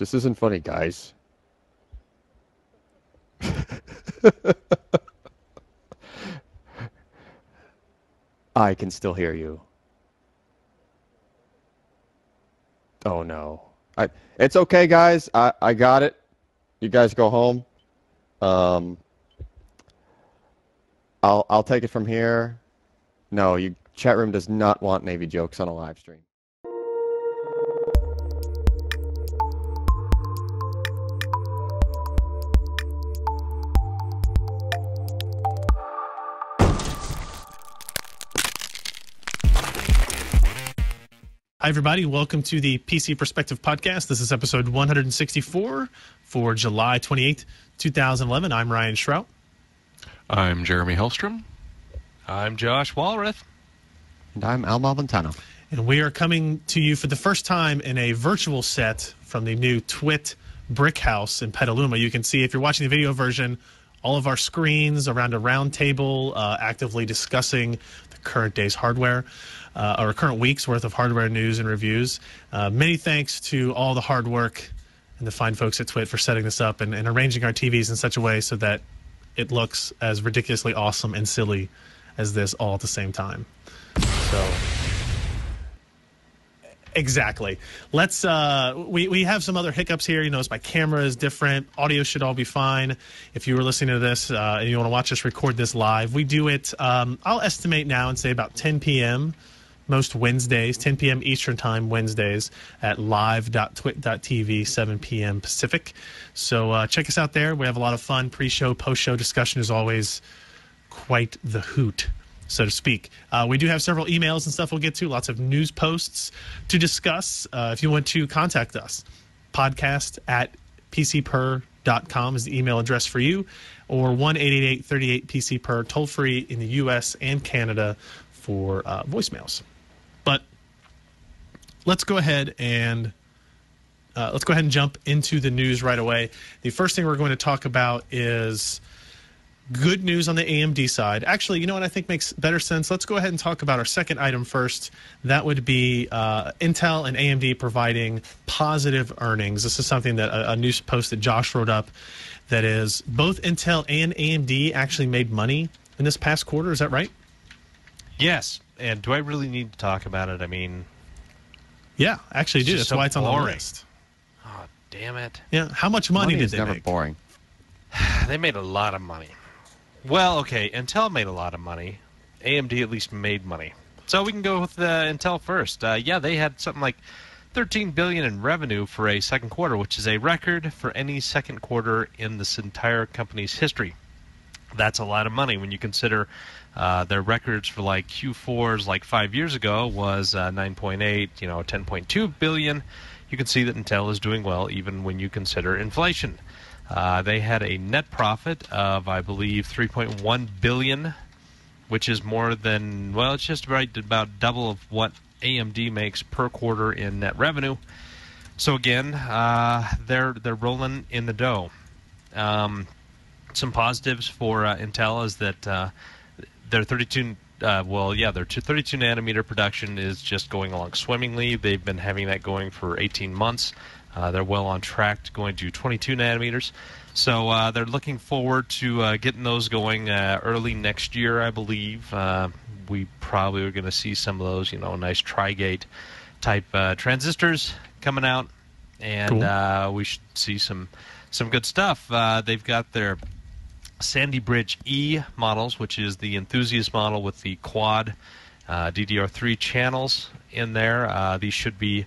This isn't funny, guys. I can still hear you. Oh no. It's okay, guys. I got it. You guys go home. Um, I'll take it from here. No, chat room does not want Navy jokes on a live stream. Hi, everybody. Welcome to the PC Perspective Podcast. This is episode 164 for July 28th, 2011. I'm Ryan Shrout. I'm Jeremy Hellstrom. I'm Josh Walrath. And I'm Al Malventano. And we are coming to you for the first time in a virtual set from the new Twit Brick House in Petaluma. You can see, if you're watching the video version, all of our screens around a round table actively discussing the current day's hardware. Or current week's worth of hardware news and reviews. Many thanks to all the hard work and the fine folks at Twit for setting this up and arranging our TVs in such a way so that it looks as ridiculously awesome and silly as this all at the same time. So, exactly. Let's, we have some other hiccups here. You notice my camera is different. Audio should all be fine. If you were listening to this and you want to watch us record this live, we do it, I'll estimate now and say about 10 p.m., most Wednesdays, 10 p.m. Eastern Time Wednesdays at live.twit.tv, 7 p.m. Pacific. So check us out there. We have a lot of fun. Pre-show, post-show discussion is always quite the hoot, so to speak. We do have several emails and stuff we'll get to, lots of news posts to discuss. If you want to contact us, podcast@pcper.com is the email address for you, or 1-888-38-PC-PER, toll-free in the U.S. and Canada for voicemails. But let's go ahead and jump into the news right away. The first thing we're going to talk about is good news on the AMD side. Actually, you know what I think makes better sense? Let's go ahead and talk about our second item first. That would be Intel and AMD providing positive earnings. This is something that a news post that Josh wrote up, that is both Intel and AMD actually made money in this past quarter. Is that right? Yes. And do I really need to talk about it? I mean... Yeah, actually do. That's so why it's on boring. the list. Oh, damn it. Yeah, how much money did is they never make? boring. They made a lot of money. Well, okay, Intel made a lot of money. AMD at least made money. So we can go with Intel first. Yeah, they had something like $13 billion in revenue for a second quarter, which is a record for any second quarter in this entire company's history. That's a lot of money when you consider their records for like Q4s like 5 years ago was 9.8, 10.2 billion. You can see that Intel is doing well even when you consider inflation. They had a net profit of, I believe, 3.1 billion, which is more than, well, it's just right about double of what AMD makes per quarter in net revenue. So again, they're rolling in the dough. Some positives for Intel is that their 32 nanometer production is just going along swimmingly. They've been having that going for 18 months. They're well on track to going to 22 nanometers. So they're looking forward to getting those going early next year, I believe. We probably are going to see some of those, nice Tri-Gate type transistors coming out, and cool. We should see some good stuff. They've got their Sandy Bridge E models, which is the enthusiast model with the quad DDR3 channels in there. These should be,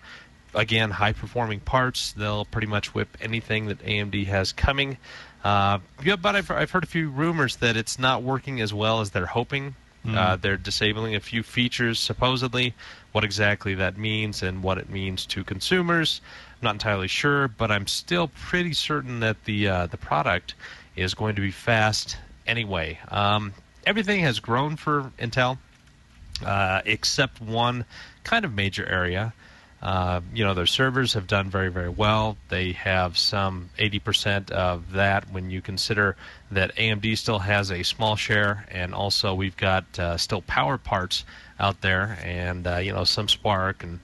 again, high-performing parts. They'll pretty much whip anything that AMD has coming. But I've heard a few rumors that it's not working as well as they're hoping. They're disabling a few features, supposedly. What exactly that means and what it means to consumers, I'm not entirely sure, but I'm still pretty certain that the product is going to be fast anyway. Everything has grown for Intel, except one kind of major area. Their servers have done very, very well. They have some 80% of that when you consider that AMD still has a small share, and also we've got still power parts out there, and some Spark and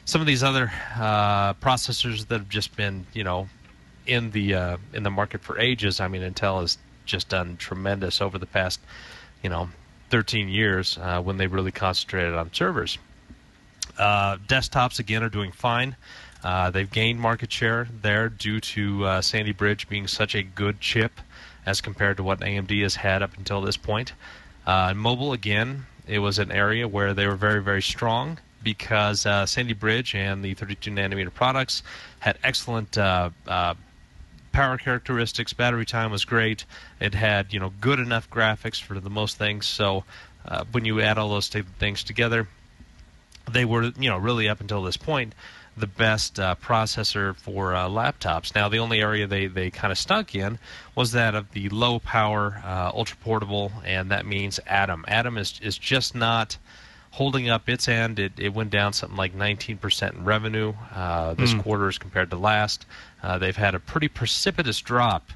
some of these other processors that have just been, in the market for ages. I mean, Intel has just done tremendous over the past, 13 years when they really concentrated on servers. Desktops, again, are doing fine. They've gained market share there due to Sandy Bridge being such a good chip as compared to what AMD has had up until this point. Mobile, again, it was an area where they were very, very strong because Sandy Bridge and the 32-nanometer products had excellent power characteristics. Battery time was great. It had, good enough graphics for the most things. So when you add all those things together, they were, really up until this point, the best processor for laptops. Now, the only area they kind of stunk in was that of the low power, ultra portable, and that means Atom. Atom is just not holding up its end. It went down something like 19% in revenue this quarter as compared to last. They've had a pretty precipitous drop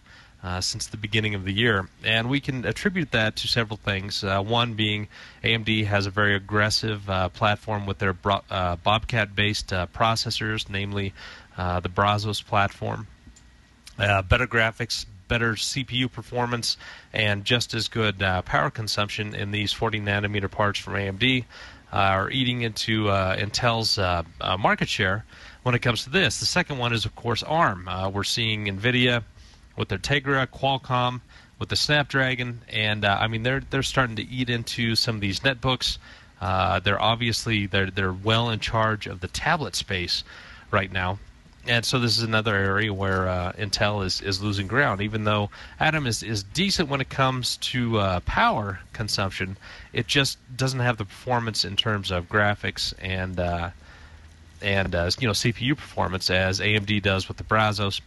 since the beginning of the year, and we can attribute that to several things. One being AMD has a very aggressive platform with their Bobcat-based processors, namely the Brazos platform. Better graphics, better CPU performance, and just as good power consumption in these 40-nanometer parts from AMD are eating into Intel's market share when it comes to this. The second one is, of course, ARM. We're seeing NVIDIA with their Tegra, Qualcomm with the Snapdragon, and they're starting to eat into some of these netbooks. They're well in charge of the tablet space right now, and so this is another area where Intel is losing ground. Even though Atom is decent when it comes to power consumption, it just doesn't have the performance in terms of graphics and CPU performance as AMD does with the Brazos.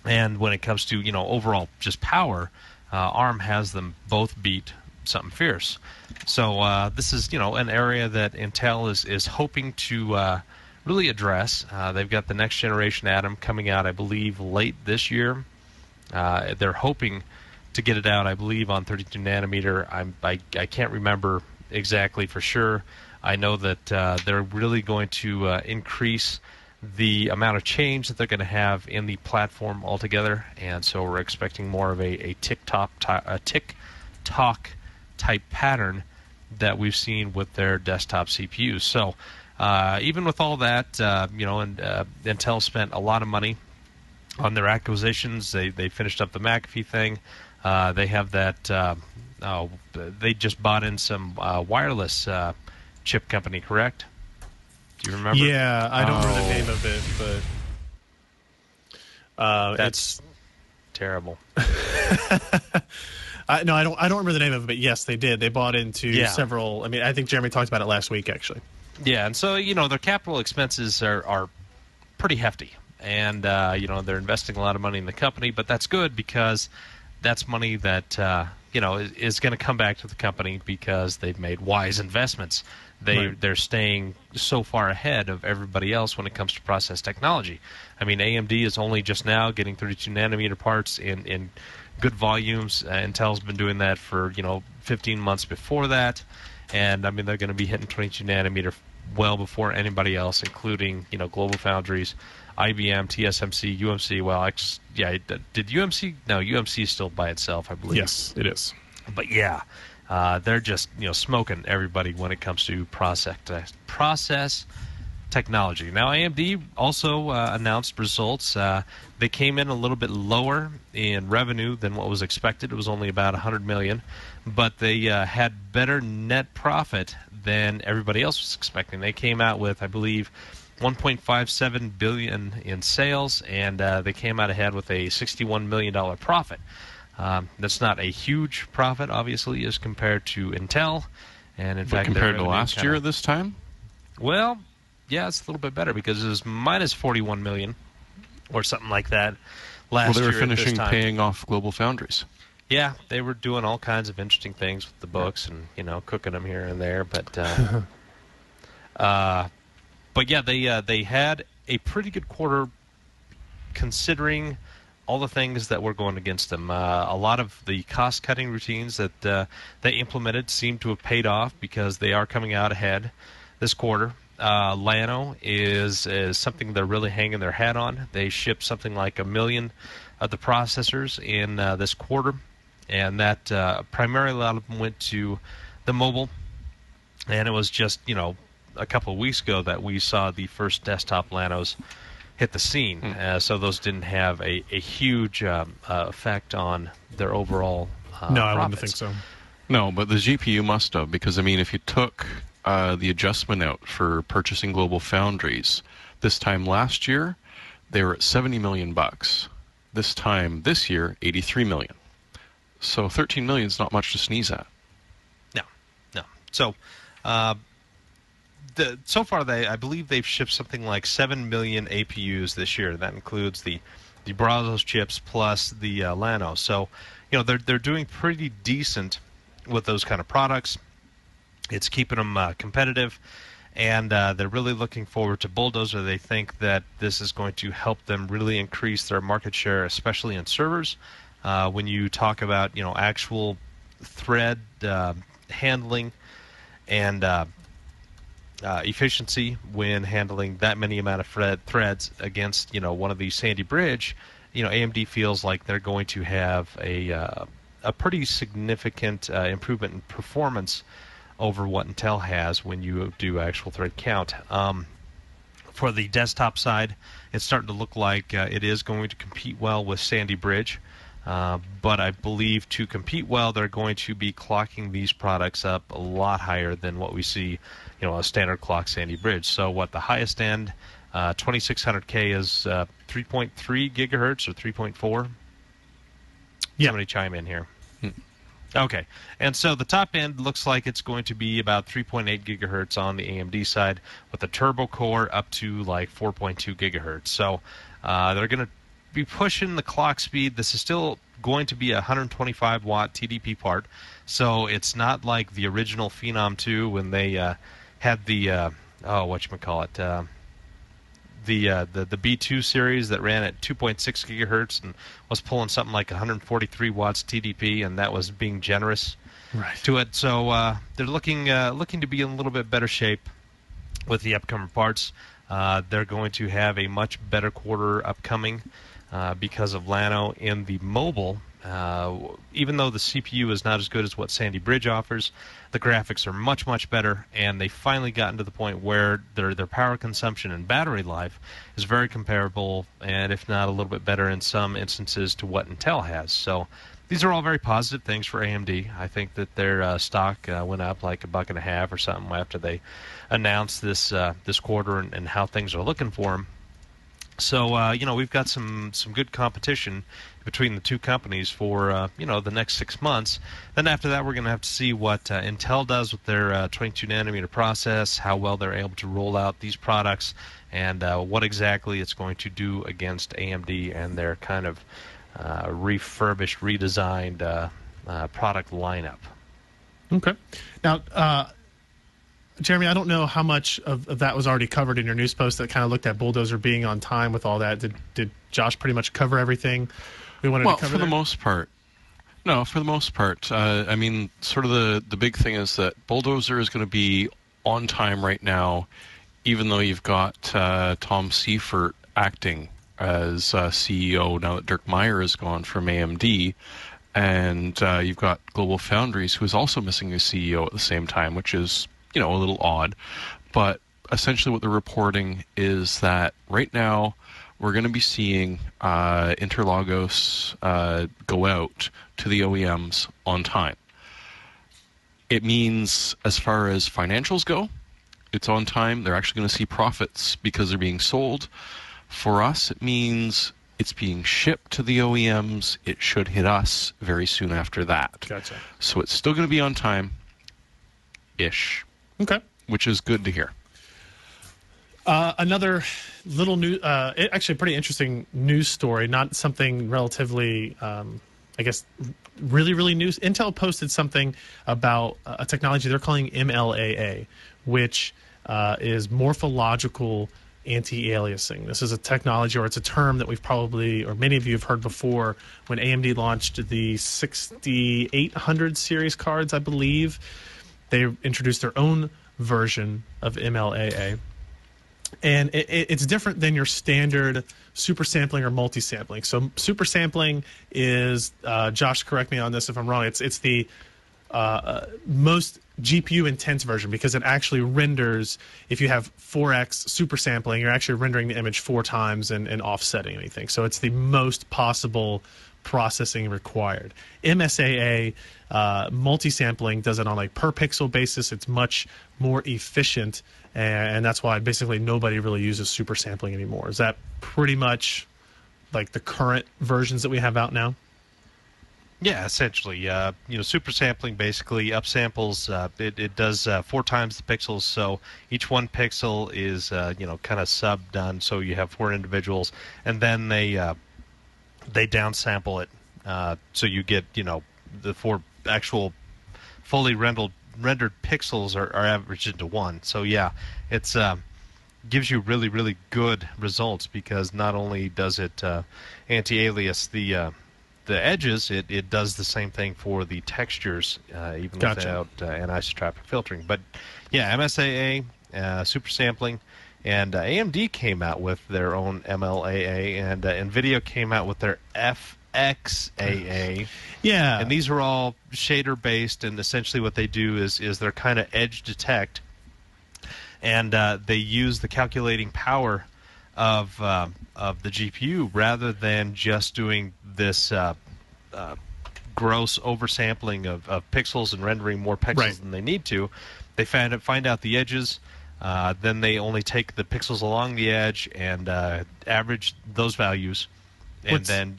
And when it comes to overall just power, ARM has them both beat something fierce. So this is an area that Intel is hoping to really address. They've got the next generation Atom coming out, I believe, late this year. They're hoping to get it out, I believe, on 32 nanometer. I can't remember exactly for sure. I know that they're really going to increase the amount of change that they're going to have in the platform altogether, and so we're expecting more of a tick-tock type pattern that we've seen with their desktop CPUs. So even with all that, Intel spent a lot of money on their acquisitions. They finished up the McAfee thing. They have that. They just bought in some wireless chip company, correct? Do you remember? Yeah, I don't remember the name of it, but that's terrible. No, I don't remember the name of it, but yes, they did. They bought into several. I mean, I think Jeremy talked about it last week, actually. Yeah, and so their capital expenses are pretty hefty, and they're investing a lot of money in the company, but that's good because that's money that is going to come back to the company because they've made wise investments. They're staying so far ahead of everybody else when it comes to process technology. I mean, AMD is only just now getting 32 nanometer parts in good volumes. Intel's been doing that for 15 months before that, and they're going to be hitting 22 nanometer well before anybody else, including Global Foundries, IBM, TSMC, UMC. Well, did UMC? No, UMC is still by itself, I believe. Yes, it is. But yeah. They're just smoking everybody when it comes to process technology. Now AMD also announced results. They came in a little bit lower in revenue than what was expected. It was only about $100 million, but they had better net profit than everybody else was expecting. They came out with, I believe, $1.57 billion in sales, and they came out ahead with a $61 million profit. That's not a huge profit, obviously, as compared to Intel. And in fact, compared to last year this time? Well, yeah, it's a little bit better because it was minus $41 million or something like that last year. Well, they were finishing paying off Global Foundries. Yeah, they were doing all kinds of interesting things with the books and, cooking them here and there. But yeah, they had a pretty good quarter considering all the things that were going against them. A lot of the cost-cutting routines that they implemented seem to have paid off because they are coming out ahead this quarter. Llano is something they're really hanging their hat on. They shipped something like 1 million of the processors in this quarter, and that primarily a lot of them went to the mobile. And it was just, a couple of weeks ago that we saw the first desktop Llanos hit the scene. So those didn't have a huge effect on their overall No, I profits. wouldn't think so. No, but the GPU must have, because, I mean, if you took the adjustment out for purchasing Global Foundries, this time last year, they were at $70 million. This time this year, $83 million. So $13 million is not much to sneeze at. No. So, so far, I believe they've shipped something like 7 million APUs this year. That includes the Brazos chips plus the Llano. So, they're doing pretty decent with those kind of products. It's keeping them competitive, and they're really looking forward to Bulldozer. They think that this is going to help them really increase their market share, especially in servers. When you talk about actual thread handling and efficiency when handling that many amount of threads against one of these Sandy Bridge, AMD feels like they're going to have a pretty significant improvement in performance over what Intel has when you do actual thread count. For the desktop side, it's starting to look like it is going to compete well with Sandy Bridge. But I believe to compete well, they're going to be clocking these products up a lot higher than what we see, a standard clock Sandy Bridge. So what the highest end, 2600K is 3.3 gigahertz or 3.4? Yeah. Somebody chime in here. Okay, and so the top end looks like it's going to be about 3.8 gigahertz on the AMD side, with the turbo core up to like 4.2 gigahertz. So they're going to be pushing the clock speed. This is still going to be a 125 watt TDP part, so it's not like the original Phenom 2 when they had the the B2 series that ran at 2.6 gigahertz and was pulling something like 143 watts TDP, and that was being generous to it. So they're looking to be in a little bit better shape with the upcoming parts. They're going to have a much better quarter upcoming because of Llano in the mobile. Even though the CPU is not as good as what Sandy Bridge offers, the graphics are much, much better, and they've finally gotten to the point where their power consumption and battery life is very comparable, and if not a little bit better in some instances to what Intel has. So these are all very positive things for AMD. I think that their stock went up like $1.50 or something after they announced this quarter and how things are looking for them. So, we've got some good competition between the two companies for, the next 6 months. Then after that, we're going to have to see what Intel does with their 22-nanometer process, how well they're able to roll out these products, and what exactly it's going to do against AMD and their kind of refurbished, redesigned product lineup. Okay. Now, Jeremy, I don't know how much of that was already covered in your news post that kind of looked at Bulldozer being on time with all that. Did Josh pretty much cover everything we wanted to cover? For the most part. No, for the most part. I mean, sort of the big thing is that Bulldozer is going to be on time right now, even though you've got Tom Seifert acting as CEO now that Dirk Meyer is gone from AMD. And you've got Global Foundries, who is also missing a CEO at the same time, which is a little odd, but essentially what they're reporting is that right now we're going to be seeing Interlagos go out to the OEMs on time. It means as far as financials go, it's on time. They're actually going to see profits because they're being sold. For us, it means it's being shipped to the OEMs. It should hit us very soon after that. Gotcha. So it's still going to be on time-ish. Okay. Which is good to hear. Another little new, actually pretty interesting news story, not something relatively, really, really new. Intel posted something about a technology they're calling MLAA, which is morphological anti-aliasing. This is a technology, or it's a term that we've probably, or many of you have heard before, when AMD launched the 6800 series cards, I believe. They introduced their own version of MLAA, And it's different than your standard super sampling or multi-sampling. So super sampling is, Josh, correct me on this if I'm wrong, it's the most GPU intense version, because it actually renders, if you have 4x super sampling, you're actually rendering the image 4 times and offsetting anything. So it's the most possible processing required. MSAA multi-sampling does it on like per pixel basis. It's much more efficient, and that's why basically nobody really uses super sampling anymore. Is that pretty much like the current versions that we have out now? Yeah, essentially. Super sampling basically upsamples. It does 4 times the pixels, so each 1 pixel is kind of sub-done. So you have 4 individuals, and then they downsample it, so you get the 4 actual fully rendered pixels are averaged into 1. So yeah, it's gives you really, really good results, because not only does it anti-alias the edges, it does the same thing for the textures, even without anisotropic filtering. But yeah, MSAA, super sampling, and AMD came out with their own MLAA, and NVIDIA came out with their FXAA. Yeah. And these are all shader-based, and essentially what they do is they're kind of edge detect, and they use the calculating power of the GPU rather than just doing this gross oversampling of pixels and rendering more pixels than they need to. They find out the edges, then they only take the pixels along the edge and average those values, and then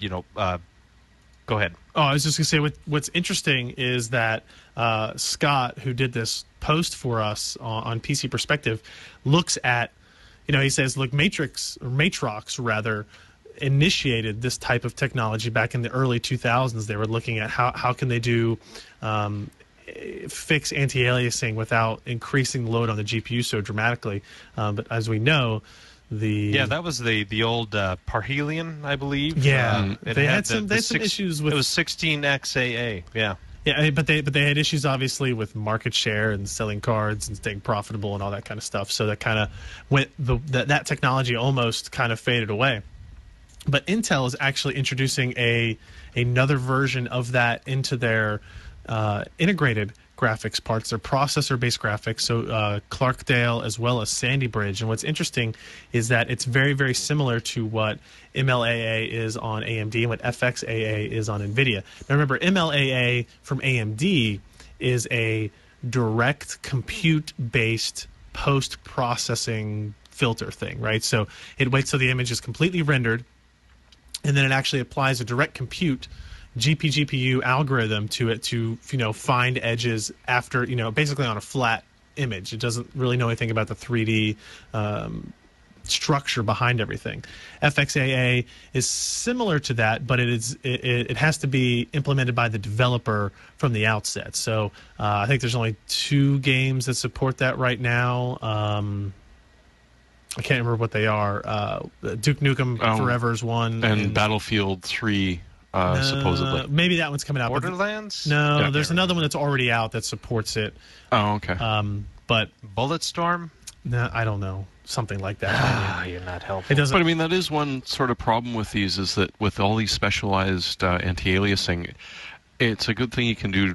go ahead. Oh, I was just going to say, what's interesting is that Scott, who did this post for us on PC Perspective, looks at, he says, look, Matrox rather, initiated this type of technology back in the early 2000s. They were looking at how can they do fix anti-aliasing without increasing the load on the GPU so dramatically. But as we know, that was the old Parhelion, I believe. Yeah, they had some issues with. It was 16XAA. Yeah. Yeah, but they had issues obviously with market share and selling cards and staying profitable and all that kind of stuff. So that kind of went that technology almost kind of faded away. But Intel is actually introducing another version of that into their integrated graphics parts, their processor-based graphics, so Clarkdale as well as Sandy Bridge. And what's interesting is that it's very, very similar to what MLAA is on AMD and what FXAA is on NVIDIA. Now remember, MLAA from AMD is a direct compute-based post-processing filter thing, right? So it waits till the image is completely rendered, and then it actually applies a direct compute GPU algorithm to it to find edges after basically on a flat image. It doesn't really know anything about the 3D structure behind everything. FXAA is similar to that, but it has to be implemented by the developer from the outset. So I think there's only 2 games that support that right now. I can't remember what they are. Duke Nukem Forever is one, and Battlefield 3. Supposedly. Maybe that one's coming out. Borderlands? No, there's another one that's already out that supports it. Oh, okay. But Bulletstorm? No, I don't know. Something like that. You're not helpful. It doesn't. But I mean, that is one sort of problem with these, is that with all these specialized anti-aliasing, it's a good thing you can do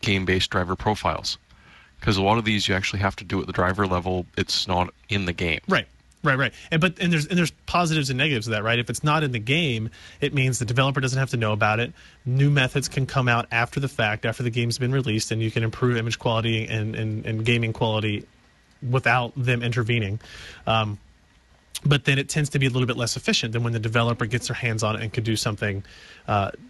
game-based driver profiles. Because a lot of these you actually have to do at the driver level. It's not in the game. Right. And there's positives and negatives of that, right? If it's not in the game, it means the developer doesn't have to know about it. New methods can come out after the fact, after the game's been released, and you can improve image quality and gaming quality without them intervening. But then it tends to be a little bit less efficient than when the developer gets their hands on it and can do something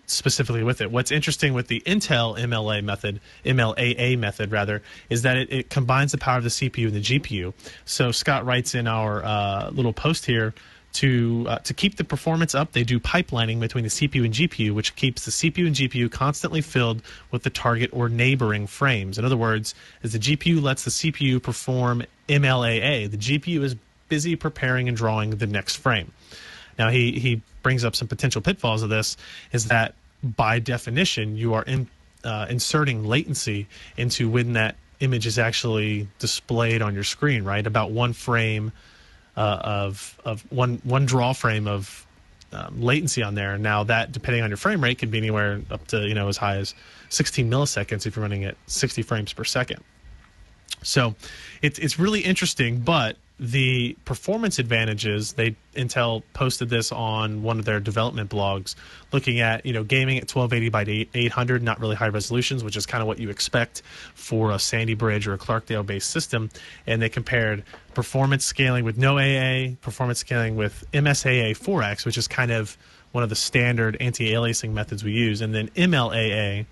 specifically with it. What's interesting with the Intel MLAA method rather, is that it combines the power of the CPU and the GPU. So Scott writes in our little post here, to keep the performance up, they do pipelining between the CPU and GPU, which keeps the CPU and GPU constantly filled with the target or neighboring frames. In other words, as the GPU lets the CPU perform MLAA, the GPU is busy preparing and drawing the next frame. Now he brings up some potential pitfalls of this, is that by definition you are inserting latency into when that image is actually displayed on your screen, right? About 1 frame of one draw frame of latency on there. Now that, depending on your frame rate, could be anywhere up to as high as 16 milliseconds if you're running at 60 frames per second. So it's really interesting, but the performance advantages, Intel posted this on one of their development blogs, looking at gaming at 1280 by 800, not really high resolutions, which is kind of what you expect for a Sandy Bridge or a Clarkdale based system. And they compared performance scaling with no AA, performance scaling with MSAA 4X, which is kind of one of the standard anti-aliasing methods we use, and then MLAA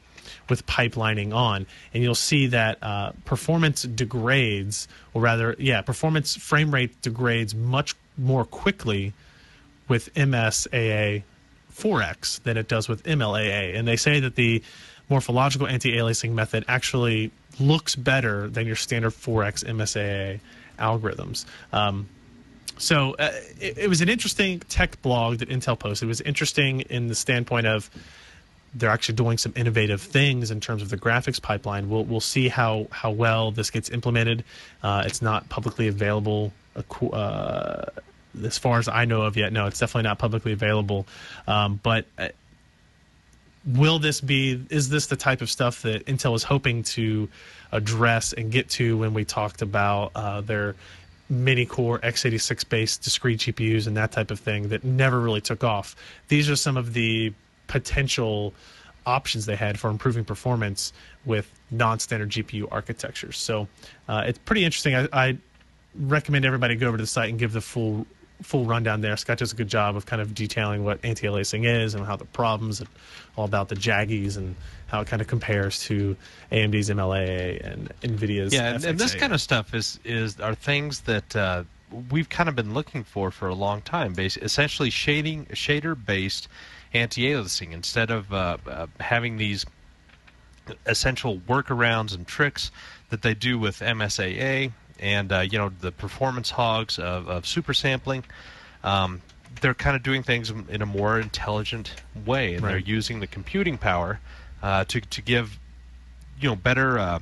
with pipelining on, and you'll see that performance degrades, or rather, performance frame rate degrades much more quickly with MSAA 4X than it does with MLAA. And they say that the morphological anti-aliasing method actually looks better than your standard 4X MSAA algorithms. So it was an interesting tech blog that Intel posted. It was interesting in the standpoint of they're actually doing some innovative things in terms of the graphics pipeline. We'll see how well this gets implemented. It's not publicly available as far as I know of yet. No, it's definitely not publicly available. But is this the type of stuff that Intel was hoping to address and get to when we talked about their mini-core x86-based discrete GPUs and that type of thing that never really took off? These are some of the potential options they had for improving performance with non-standard GPU architectures. So it's pretty interesting. I recommend everybody go over to the site and give the full rundown there. Scott does a good job of kind of detailing what anti-aliasing is and how the problems, and all about the jaggies and how it kind of compares to AMD's MLAA and NVIDIA's FXA. And this kind of stuff are things that we've kind of been looking for a long time. Essentially shader-based anti-aliasing, instead of having these essential workarounds and tricks that they do with MSAA and the performance hogs of super sampling. They're kind of doing things in a more intelligent way, and they're using the computing power to give better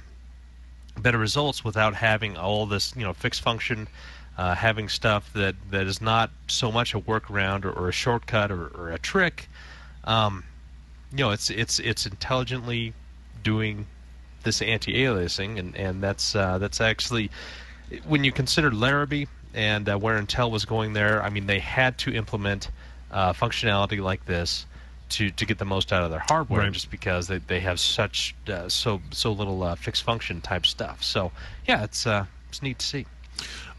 results without having all this fixed function, having stuff that is not so much a workaround or a shortcut or a trick. It's intelligently doing this anti-aliasing, and that's actually, when you consider Larrabee and where Intel was going there, I mean, they had to implement functionality like this to get the most out of their hardware, just because they have such so little fixed function type stuff. So yeah, it's neat to see.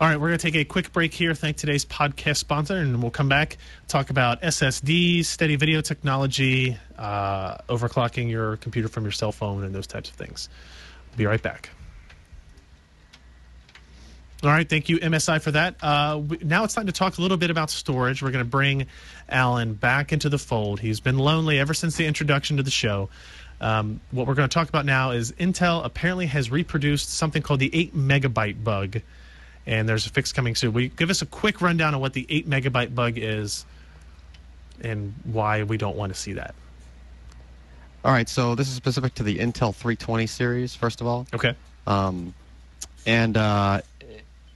All right, we're going to take a quick break here. Thank today's podcast sponsor, and we'll come back, talk about SSDs, steady video technology, overclocking your computer from your cell phone, and those types of things. We'll be right back. All right, thank you, MSI, for that. Now it's time to talk a little bit about storage. We're going to bring Alan back into the fold. He's been lonely ever since the introduction to the show. What we're going to talk about now is Intel apparently has reproduced something called the 8 megabyte bug, and there's a fix coming soon. Will you give us a quick rundown of what the 8 megabyte bug is and why we don't want to see that? All right, so this is specific to the Intel 320 series, first of all. Okay.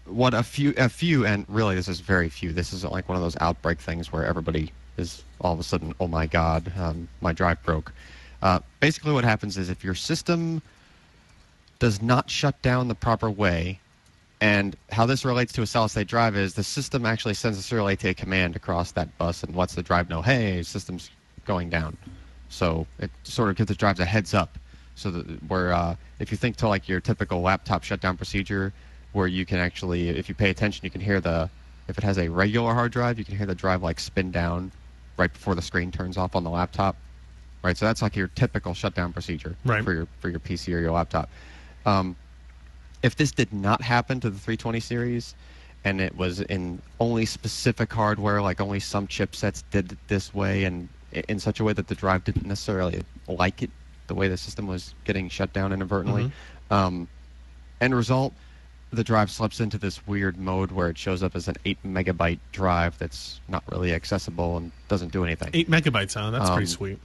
What a few, and really this is very few. This is like one of those outbreak things where everybody is all of a sudden, oh my God, my drive broke. Basically what happens is if your system does not shut down the proper way, and how this relates to a solid-state drive is the system actually sends a serial ATA command across that bus and lets the drive know, hey, system's going down. So it sort of gives the drives a heads up. So that where if you think to like your typical laptop shutdown procedure, where you can actually, if you pay attention, you can hear if it has a regular hard drive, you can hear the drive like spin down right before the screen turns off on the laptop. Right, so that's like your typical shutdown procedure for your PC or your laptop. If this did not happen to the 320 series, and it was in only specific hardware, like only some chipsets did it this way, and in such a way that the drive didn't necessarily like it, the way the system was getting shut down inadvertently, end result, the drive slips into this weird mode where it shows up as an 8 megabyte drive that's not really accessible and doesn't do anything. 8 megabytes, huh? That's pretty sweet.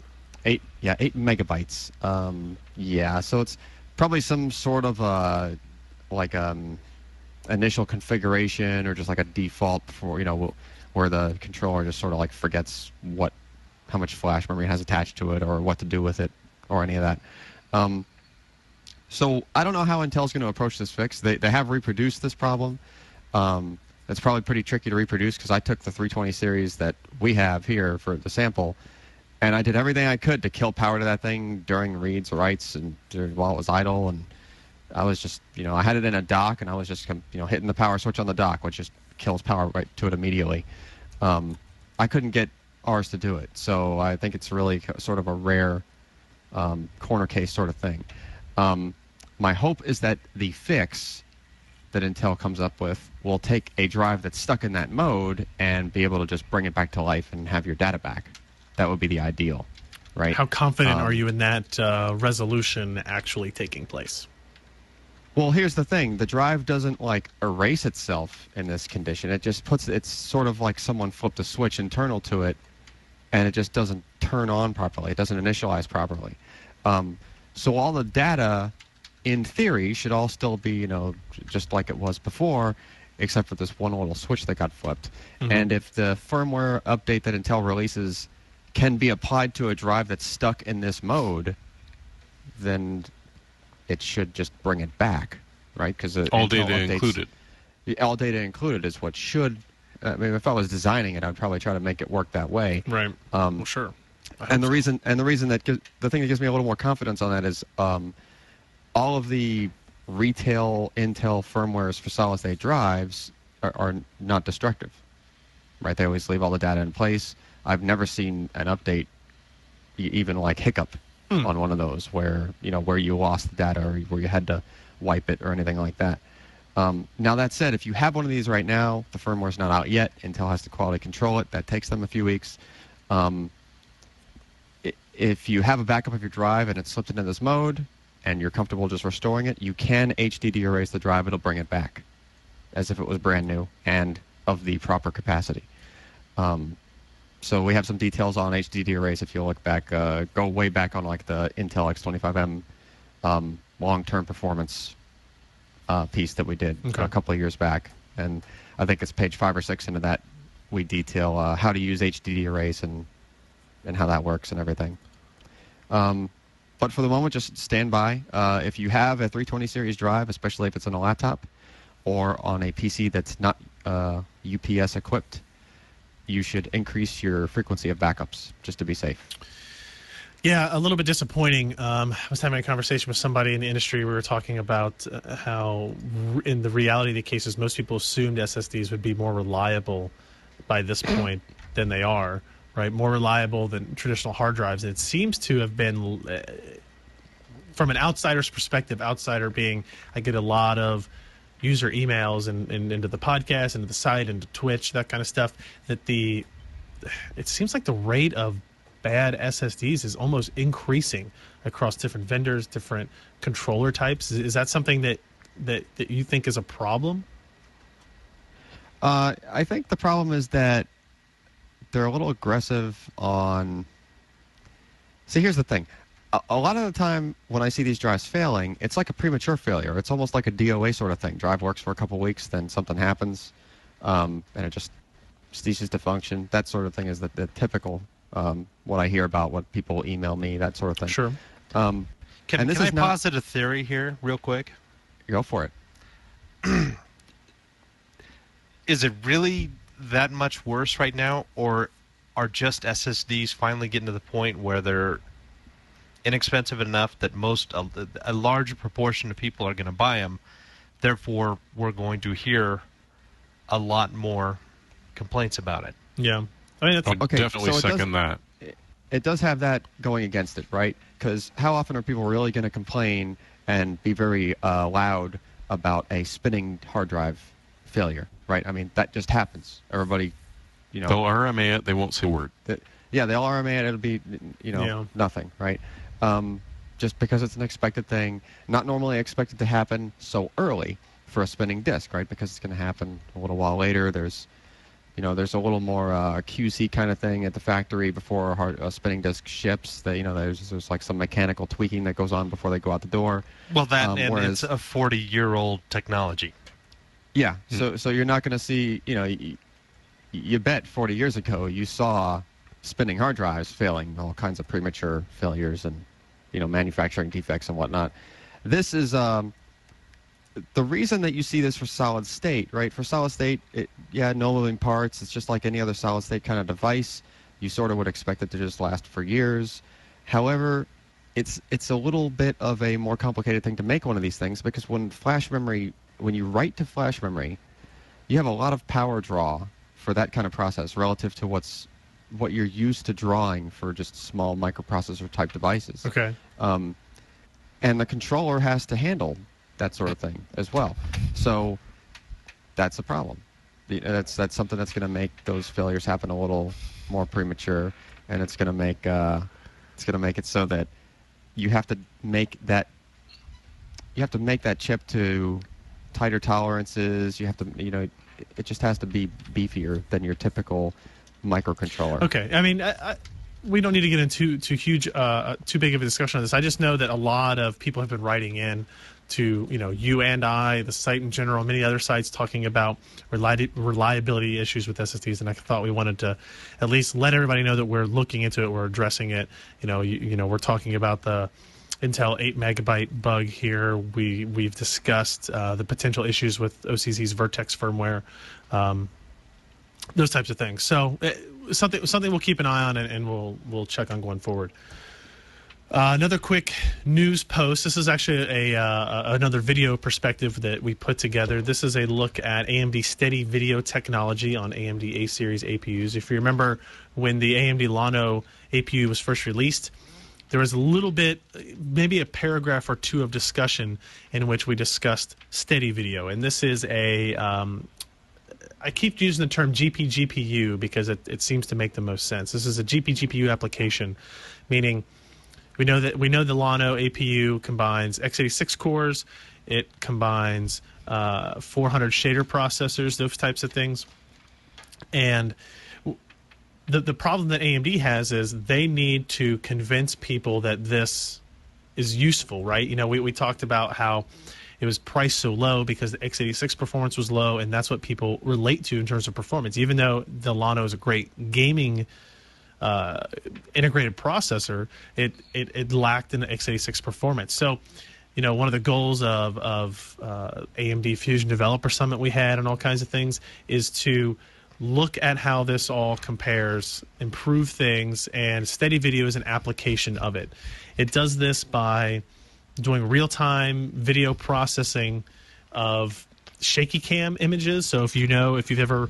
8 megabytes. So it's probably some sort of initial configuration or just like a default before, where the controller just sort of like forgets how much flash memory it has attached to it or what to do with it or any of that. So I don't know how Intel's going to approach this fix. They have reproduced this problem. It's probably pretty tricky to reproduce because I took the 320 series that we have here for the sample, and I did everything I could to kill power to that thing during reads, writes, and while it was idle. And I was just, I had it in a dock, and I was just, hitting the power switch on the dock, which just kills power right to it immediately. I couldn't get ours to do it, so I think it's really sort of a rare corner case sort of thing. My hope is that the fix that Intel comes up with will take a drive that's stuck in that mode and be able to just bring it back to life and have your data back. That would be the ideal, right? How confident are you in that resolution actually taking place? Well, here's the thing. The drive doesn't, erase itself in this condition. It just it's sort of like someone flipped a switch internal to it, and it just doesn't turn on properly. It doesn't initialize properly. So all the data, in theory, should all still be, just like it was before, except for this one little switch that got flipped. Mm-hmm. And if the firmware update that Intel releases can be applied to a drive that's stuck in this mode, then it should just bring it back, right? Because all data included. All data included is what should. I mean, if I was designing it, I'd probably try to make it work that way. Right. Well, sure. And the reason that the thing that gives me a little more confidence on that is all of the retail Intel firmwares for solid-state drives are not destructive, right? They always leave all the data in place. I've never seen an update, even hiccup, on one of those where you lost the data or where you had to wipe it or anything like that. Now that said, if you have one of these right now, the firmware's not out yet. Intel has to quality control it. That takes them a few weeks. If you have a backup of your drive and it's slipped into this mode and you're comfortable just restoring it, you can HDD erase the drive. It'll bring it back as if it was brand new and of the proper capacity. So we have some details on HDD erase. If you look back, go way back on the Intel X25M long-term performance piece that we did a couple of years back. And I think it's page 5 or 6 into that we detail how to use HDD erase and how that works and everything. But for the moment, just stand by. If you have a 320 series drive, especially if it's on a laptop or on a PC that's not UPS equipped, you should increase your frequency of backups just to be safe. Yeah, a little bit disappointing. I was having a conversation with somebody in the industry. We were talking about how, in the reality of the cases, most people assumed SSDs would be more reliable by this point than they are, right? More reliable than traditional hard drives. And it seems to have been, from an outsider's perspective, outsider being, I get a lot of user emails and into the podcast, into the site, into Twitch, that kind of stuff, that it seems like the rate of bad SSDs is almost increasing across different vendors, different controller types. Is that something that you think is a problem? I think the problem is that they're a little aggressive on... See, here's the thing. A lot of the time when I see these drives failing, it's like a premature failure. It's almost like a DOA sort of thing. Drive works for a couple weeks, then something happens, and it just ceases to function. That sort of thing is the typical, what I hear about, what people email me, that sort of thing. Sure. Can I posit a theory here real quick? Go for it. Is it really that much worse right now, or are just SSDs finally getting to the point where they're inexpensive enough that a larger proportion of people are going to buy them? Therefore, we're going to hear a lot more complaints about it. Yeah, I mean, I'll definitely second that. It does have that going against it, right? Because how often are people really going to complain and be very loud about a spinning hard drive failure, right? I mean, that just happens. Everybody, They'll RMA it. They won't say a word. They'll RMA it. It'll be, nothing, right? Just because it's an expected thing, not normally expected to happen so early for a spinning disk, right? Because it's going to happen a little while later. There's a little more QC kind of thing at the factory before a spinning disk ships. There's like some mechanical tweaking that goes on before they go out the door. Well, and it's a 40-year-old technology. Yeah. So you're not going to see, you bet 40 years ago you saw spinning hard drives failing, all kinds of premature failures and, manufacturing defects and whatnot. This is the reason that you see this for solid state, right? For solid state, no moving parts. It's just like any other solid state kind of device. You sort of would expect it to just last for years. However, it's a little bit of a more complicated thing to make one of these things, because when you write to flash memory, you have a lot of power draw for that kind of process relative to what you're used to drawing for just small microprocessor type devices. Okay. And the controller has to handle that sort of thing as well. So that's a problem. That's something that's going to make those failures happen a little more premature, and it's going to make it so that you have to make that chip to tighter tolerances. You have to, it just has to be beefier than your typical microcontroller. Okay. I mean, we don't need to get into too big of a discussion on this. I just know that a lot of people have been writing in to, you and I, the site in general, many other sites talking about reliability issues with SSDs, and I thought we wanted to at least let everybody know that we're looking into it, we're addressing it. We're talking about the Intel 8 megabyte bug here. We've discussed the potential issues with OCZ's Vertex firmware, those types of things. So something we'll keep an eye on, and we'll check on going forward. Another quick news post. This is actually another video perspective that we put together. This is a look at AMD steady video technology on AMD A-series APUs. If you remember when the AMD Llano APU was first released, there was a little bit, maybe a paragraph or two of discussion in which we discussed steady video. And this is I keep using the term GPGPU because it seems to make the most sense. This is a GPGPU application, meaning we know the Llano APU combines x86 cores, it combines 400 shader processors, those types of things. And the problem that AMD has is they need to convince people that this is useful, right? We talked about how it was priced so low because the x86 performance was low, and that's what people relate to in terms of performance. Even though the Llano is a great gaming integrated processor, it lacked in the x86 performance. So, one of the goals of AMD Fusion Developer Summit we had and all kinds of things is to look at how this all compares, improve things, and steady video is an application of it. It does this by doing real-time video processing of shaky cam images. So if you've ever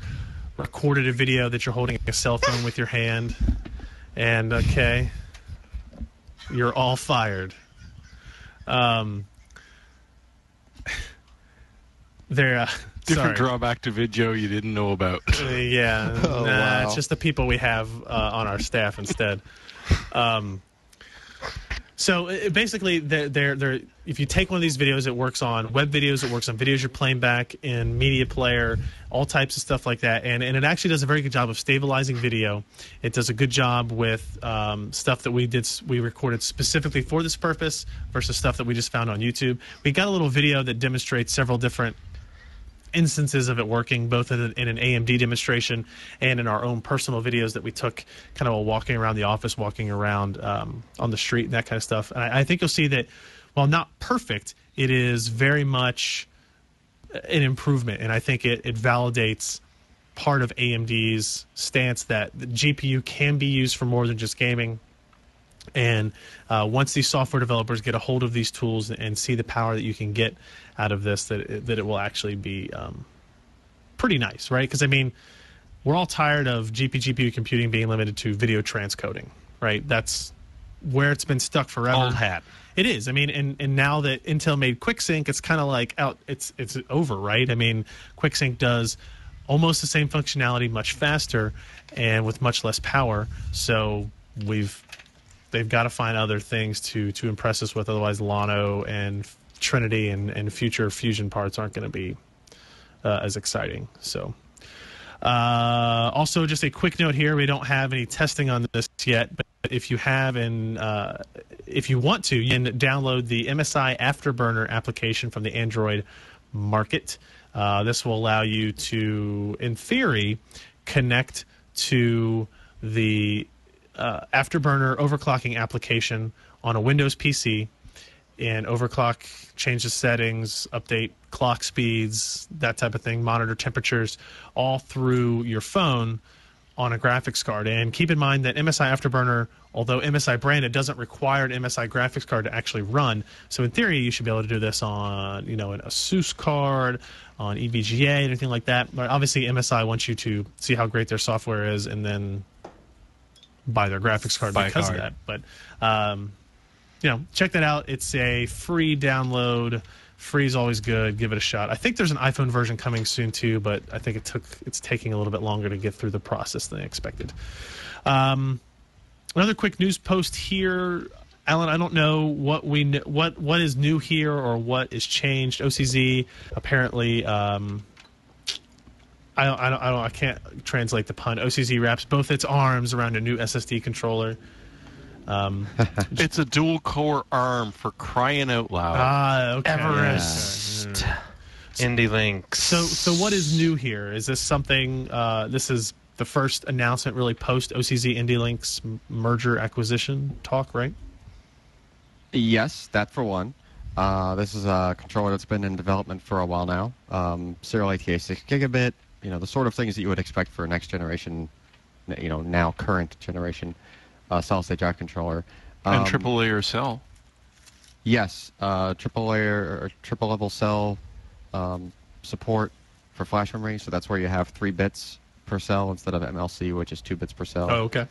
recorded a video that you're holding a cell phone with your hand, and okay, you're all fired. Different drawback to video you didn't know about. Wow. It's just the people we have on our staff instead. So basically, if you take one of these videos, it works on web videos, it works on videos you're playing back in media player, all types of stuff like that. And it actually does a very good job of stabilizing video. It does a good job with stuff that we recorded specifically for this purpose versus stuff that we just found on YouTube. We got a little video that demonstrates several different instances of it working, both in an AMD demonstration and in our own personal videos that we took kind of while walking around the office, walking around on the street and that kind of stuff. And I think you'll see that while not perfect, it is very much an improvement. And I think it validates part of AMD's stance that the GPU can be used for more than just gaming. And once these software developers get a hold of these tools and see the power that you can get out of this, that it will actually be pretty nice, right? Because, I mean, we're all tired of GPU computing being limited to video transcoding, right? That's where it's been stuck forever. Old hat. It is. I mean, and now that Intel made QuickSync, it's kind of like it's over, right? I mean, QuickSync does almost the same functionality, much faster, and with much less power. So they've got to find other things to impress us with. Otherwise, Llano and Trinity and future Fusion parts aren't going to be as exciting. So, also, just a quick note here: we don't have any testing on this yet, but if you have if you want to, you can download the MSI Afterburner application from the Android market. This will allow you to, in theory, connect to the Afterburner overclocking application on a Windows PC and overclock, change the settings, update clock speeds, that type of thing, monitor temperatures, all through your phone on a graphics card. And keep in mind that MSI Afterburner, although MSI branded, doesn't require an MSI graphics card to actually run. So in theory, you should be able to do this on, an ASUS card, on EVGA, anything like that. But obviously, MSI wants you to see how great their software is and then buy their graphics card because of that. But check that out. It's a free download. Free is always good. Give it a shot. I think there's an iPhone version coming soon too, but I think it's taking a little bit longer to get through the process than I expected. Another quick news post here, Alan. I don't know what what is new here or what is changed. OCZ apparently. I can't translate the pun. OCZ wraps both its arms around a new SSD controller. It's a dual-core ARM, for crying out loud. Okay. Everest. Indie Links. So what is new here? Is this something? This is the first announcement really post OCZ Indie Links merger acquisition talk, right? Yes, that for one. This is a controller that's been in development for a while now. Serial ATA 6 gigabit. The sort of things that you would expect for a next generation, now current generation solid-state drive controller. And triple layer cell. Yes, triple level cell support for flash memory. So that's where you have 3 bits per cell instead of MLC, which is 2 bits per cell. Oh, okay.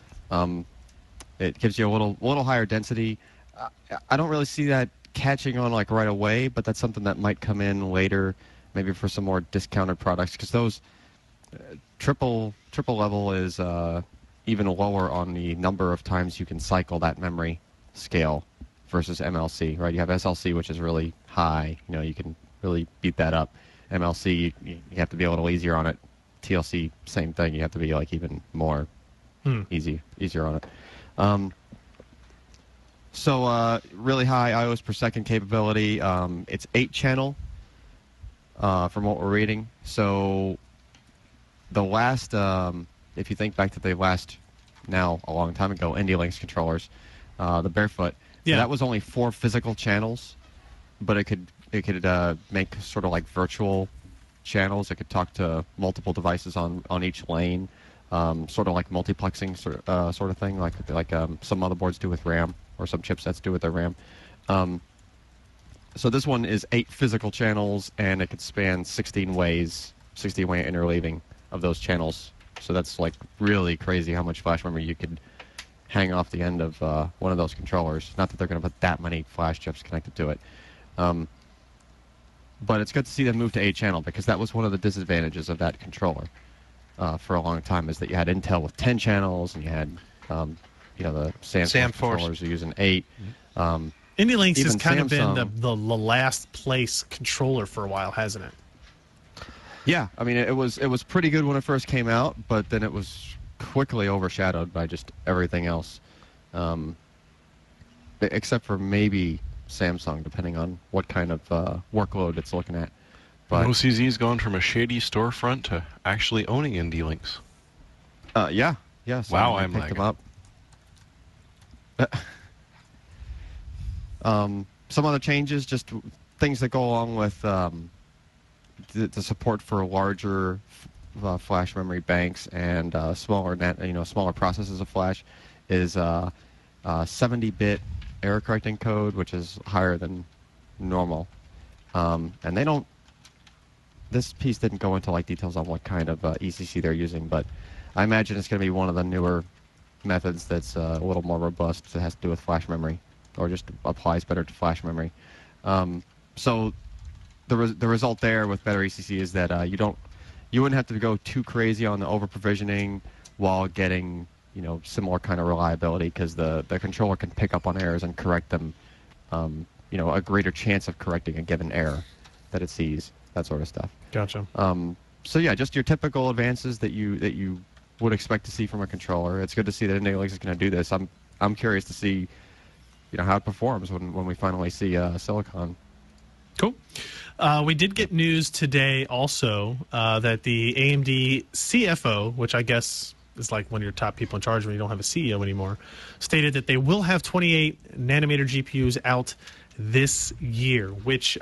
It gives you a little higher density. I don't really see that catching on right away, but that's something that might come in later, maybe for some more discounted products, because those triple level is even lower on the number of times you can cycle that memory scale versus MLC, right? You have SLC, which is really high. You can really beat that up. MLC, you have to be a little easier on it. TLC, same thing. You have to be even more easier on it. So really high IOs per second capability. It's 8-channel from what we're reading. So the last, if you think back to the last, now a long time ago, Indie Links controllers, the Barefoot, that was only 4 physical channels, but it could make sort of virtual channels. It could talk to multiple devices on each lane, sort of like multiplexing sort of thing, like some motherboards do with RAM, or some chipsets do with their RAM. So this one is 8 physical channels, and it could span 16-way interleaving of those channels. So that's really crazy how much flash memory you could hang off the end of one of those controllers. Not that they're going to put that many flash chips connected to it. But it's good to see them move to 8-channel, because that was one of the disadvantages of that controller for a long time, is that you had Intel with 10 channels, and you had the SandForce controllers are using 8. Indie Links has kind of been the last place controller for a while, hasn't it? Yeah, I mean it was pretty good when it first came out, but then it was quickly overshadowed by just everything else, except for maybe Samsung, depending on what kind of workload it's looking at. But OCZ's gone from a shady storefront to actually owning Indie Links. Yeah. So wow, I picked them up. Some other changes, just things that go along with the support for larger flash memory banks and smaller processes of flash, is 70-bit error correcting code, which is higher than normal. And they don't. This piece didn't go into details on what kind of ECC they're using, but I imagine it's going to be one of the newer methods that's a little more robust that has to do with flash memory, or just applies better to flash memory. So the result there with better ECC is that you wouldn't have to go too crazy on the over provisioning while getting similar kind of reliability, because the controller can pick up on errors and correct them, a greater chance of correcting a given error that it sees, that sort of stuff. Gotcha. So yeah, just your typical advances that you would expect to see from a controller. It's good to see that Indie Links is going to do this. I'm curious to see how it performs when we finally see Silicon. Cool. We did get news today also that the AMD CFO, which I guess is like one of your top people in charge when you don't have a CEO anymore, stated that they will have 28-nanometer GPUs out this year, which,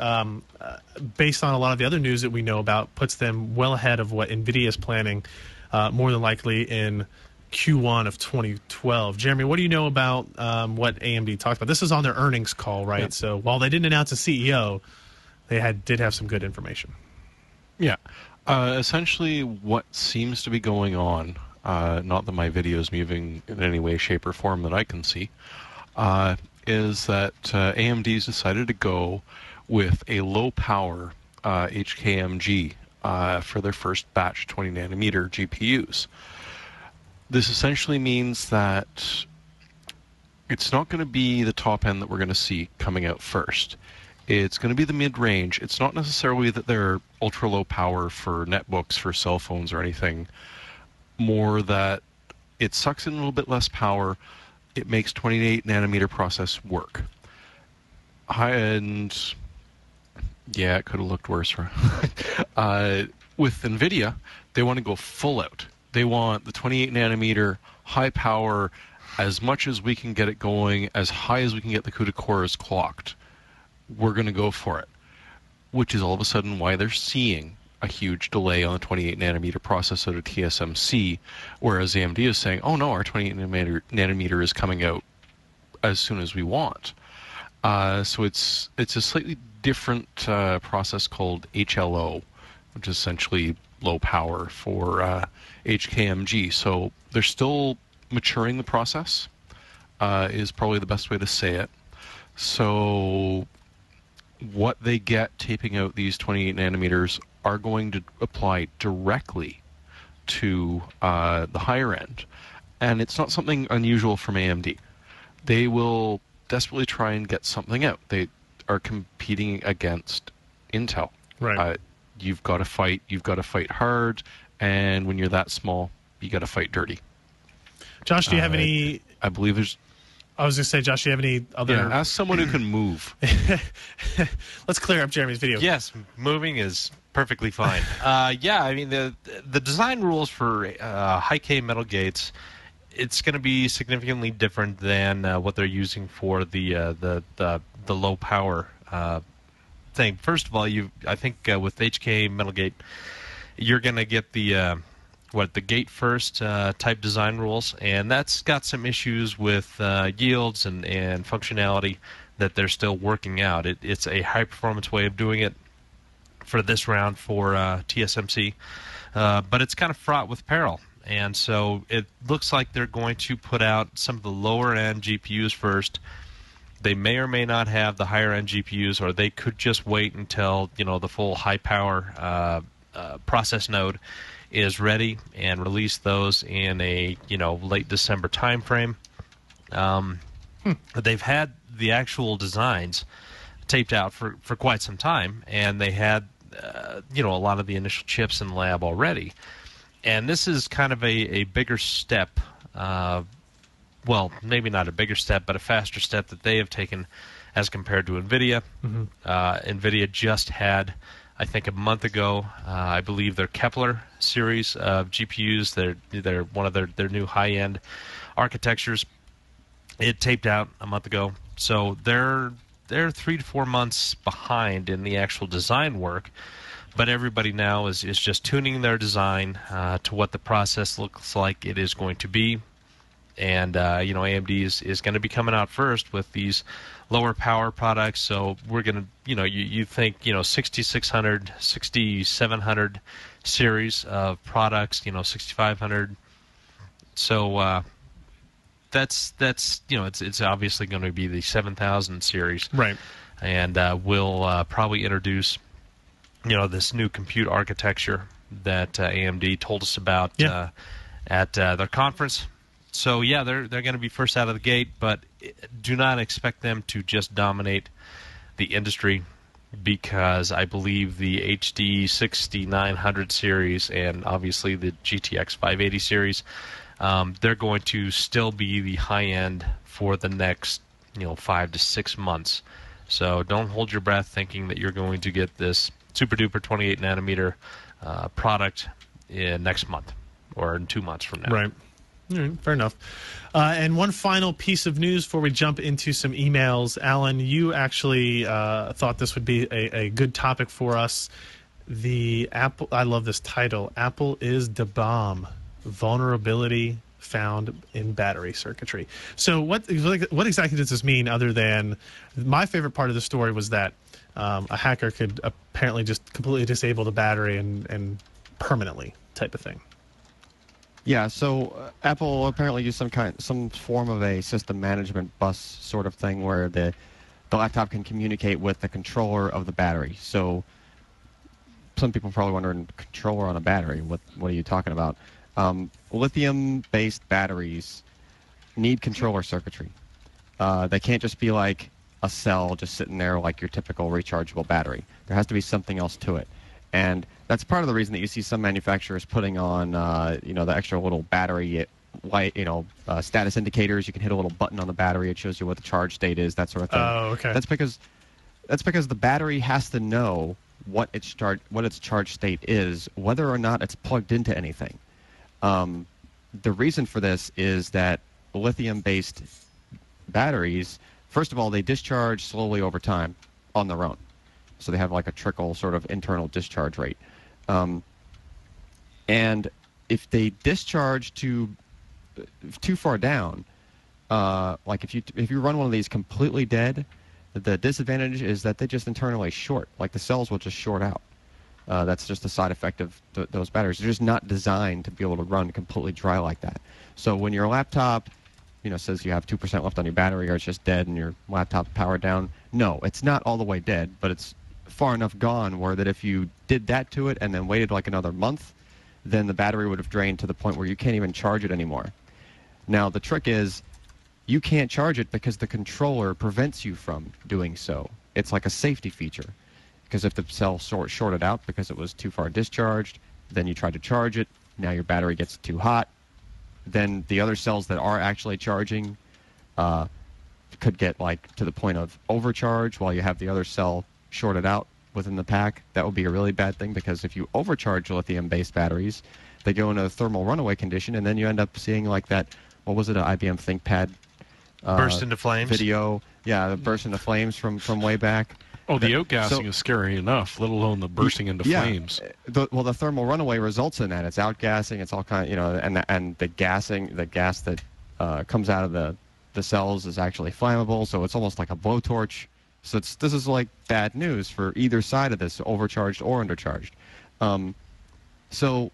based on a lot of the other news that we know about, puts them well ahead of what NVIDIA is planning, more than likely in Q1 of 2012. Jeremy, what do you know about what AMD talked about? This is on their earnings call, right? Yeah. So while they didn't announce a CEO, they did have some good information. Yeah. Essentially, what seems to be going on, not that my video is moving in any way, shape, or form that I can see, is that AMD's decided to go with a low-power HKMG for their first batch 20-nanometer GPUs. This essentially means that it's not going to be the top end that we're going to see coming out first. It's going to be the mid-range. It's not necessarily that they're ultra-low power for netbooks, for cell phones, or anything. More that it sucks in a little bit less power. It makes 28-nanometer process work. And yeah, it could have looked worse. With NVIDIA, they want to go full out. They want the 28-nanometer high power, as much as we can get it going, as high as we can get the CUDA cores clocked. We're going to go for it, which is all of a sudden why they're seeing a huge delay on the 28-nanometer process out of TSMC, whereas AMD is saying, oh no, our 28-nanometer is coming out as soon as we want. So it's a slightly different process called HLO, which is essentially low power for HKMG. So they're still maturing the process, is probably the best way to say it. So what they get taping out these 28 nanometers are going to apply directly to the higher end. And it's not something unusual from AMD. They will desperately try and get something out. They are competing against Intel. Right. You've got to fight hard, and when you're that small, you got to fight dirty. Josh, do you have any... I believe there's... I was going to say, Josh, do you have any other... Yeah, ask someone who can move. Let's clear up Jeremy's video. Yes, moving is perfectly fine. Yeah, I mean, the design rules for high-K metal gates, it's going to be significantly different than what they're using for the low-power thing. First of all, I think with HK metal gate, you're going to get the gate first type design rules, and that's got some issues with yields and functionality that they're still working out. It's a high performance way of doing it for this round for TSMC, but it's kind of fraught with peril. And so it looks like they're going to put out some of the lower end GPUs first. They may or may not have the higher end GPUs, or they could just wait until the full high power process node is ready and release those in a late December timeframe. They've had the actual designs taped out for quite some time, and they had a lot of the initial chips in the lab already. And this is kind of a bigger step, well, maybe not a bigger step, but a faster step that they have taken as compared to NVIDIA. Mm-hmm. NVIDIA just had, I think a month ago, I believe their Kepler series of GPUs, they're one of their new high-end architectures. It taped out a month ago, so they're 3 to 4 months behind in the actual design work. But everybody now is just tuning their design to what the process looks like it is going to be. And AMD is going to be coming out first with these lower power products. So we're going to, you think 6600, 6700 series of products, 6500. So that's it's obviously going to be the 7000 series, right? And we'll probably introduce this new compute architecture that AMD told us about at their conference. So yeah, they're going to be first out of the gate, but do not expect them to just dominate the industry, because I believe the HD 6900 series and obviously the GTX 580 series, they're going to still be the high end for the next 5 to 6 months. So don't hold your breath thinking that you're going to get this super duper 28 nanometer product in next month or in 2 months from now. Right. All right, fair enough. And one final piece of news before we jump into some emails. Alan, you actually thought this would be a good topic for us. The Apple, I love this title, Apple is the bomb. Vulnerability found in battery circuitry. So what exactly does this mean, other than my favorite part of the story was that a hacker could apparently just completely disable the battery and permanently type of thing? Yeah, so Apple apparently used some form of a system management bus sort of thing where the laptop can communicate with the controller of the battery. So some people are probably wondering, controller on a battery, what are you talking about? Lithium-based batteries need controller circuitry. They can't just be like a cell just sitting there like your typical rechargeable battery. There has to be something else to it. And that's part of the reason that you see some manufacturers putting on, the extra little battery light, status indicators. You can hit a little button on the battery. It shows you what the charge state is, that sort of thing. Oh, okay. That's because the battery has to know what its charge state is, whether or not it's plugged into anything. The reason for this is that lithium-based batteries, first of all, they discharge slowly over time on their own. So they have like a trickle sort of internal discharge rate. And if they discharge too far down, like if you run one of these completely dead, the disadvantage is that they just internally short. Like the cells will just short out. That's just a side effect of those batteries. They're just not designed to be able to run completely dry like that. So when your laptop, says you have 2% left on your battery, or it's just dead and your laptop's powered down, no, it's not all the way dead, but it's far enough gone where that if you did that to it and then waited like another month, then the battery would have drained to the point where you can't even charge it anymore. Now, the trick is you can't charge it because the controller prevents you from doing so. It's like a safety feature. Because if the cell shorted out because it was too far discharged, then you tried to charge it, now your battery gets too hot, then the other cells that are actually charging could get like to the point of overcharge while you have the other cell shorted out within the pack. That would be a really bad thing, because if you overcharge lithium-based batteries, they go into a thermal runaway condition, and then you end up seeing like that, what was it, an IBM ThinkPad burst into flames video. Yeah, the burst into flames from way back. Oh, the outgassing is scary enough, let alone the bursting into flames. The thermal runaway results in that. It's outgassing. It's all kind of, and the gas that comes out of the cells is actually flammable. So it's almost like a blowtorch. So this is like bad news for either side of this, overcharged or undercharged. So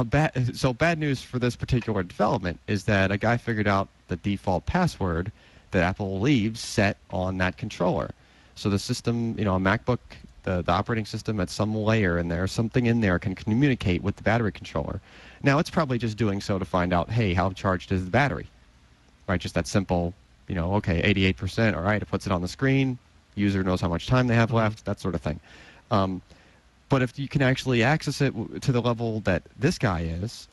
bad news for this particular development is that a guy figured out the default password that Apple leaves set on that controller. So the system, a MacBook, the operating system at some layer in there, something in there can communicate with the battery controller. Now, it's probably just doing so to find out, hey, how charged is the battery? Right, just that simple, okay, 88%, all right, it puts it on the screen, user knows how much time they have left, that sort of thing. But if you can actually access it to the level that this guy is,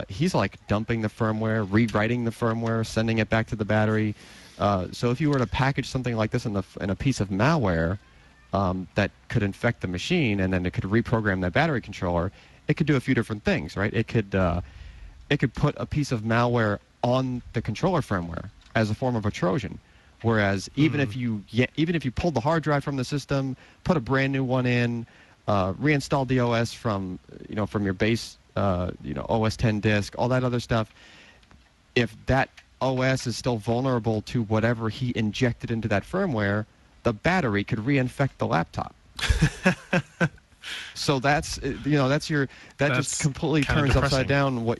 he's like dumping the firmware, rewriting the firmware, sending it back to the battery. So if you were to package something like this in a piece of malware that could infect the machine, and then it could reprogram that battery controller, it could do a few different things, right? It could put a piece of malware on the controller firmware as a form of a Trojan. Whereas even if you pulled the hard drive from the system, put a brand new one in, reinstalled the OS from your base OS 10 disk, all that other stuff, if that OS is still vulnerable to whatever he injected into that firmware, the battery could reinfect the laptop. So that's just completely turns upside down what.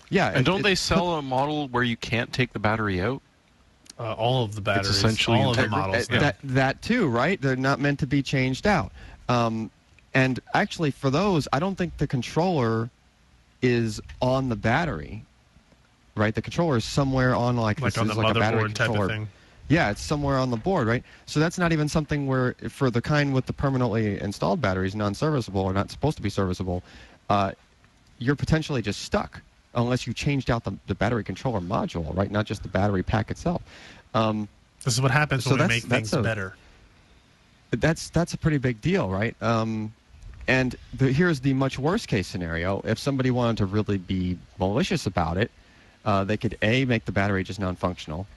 Yeah, and don't they sell a model where you can't take the battery out? All of the batteries, it's essentially all of the models. That too, right? They're not meant to be changed out. And actually, for those, I don't think the controller is on the battery. Right, the controller is somewhere on like on the like a battery motherboard type of thing. Yeah, it's somewhere on the board, right? So that's not even something where, for the kind with the permanently installed batteries, non-serviceable or not supposed to be serviceable, you're potentially just stuck unless you changed out the battery controller module, right? Not just the battery pack itself. This is what happens when we make things better. That's a pretty big deal, right? And here's the much worse case scenario. If somebody wanted to really be malicious about it, they could make the battery just non-functional.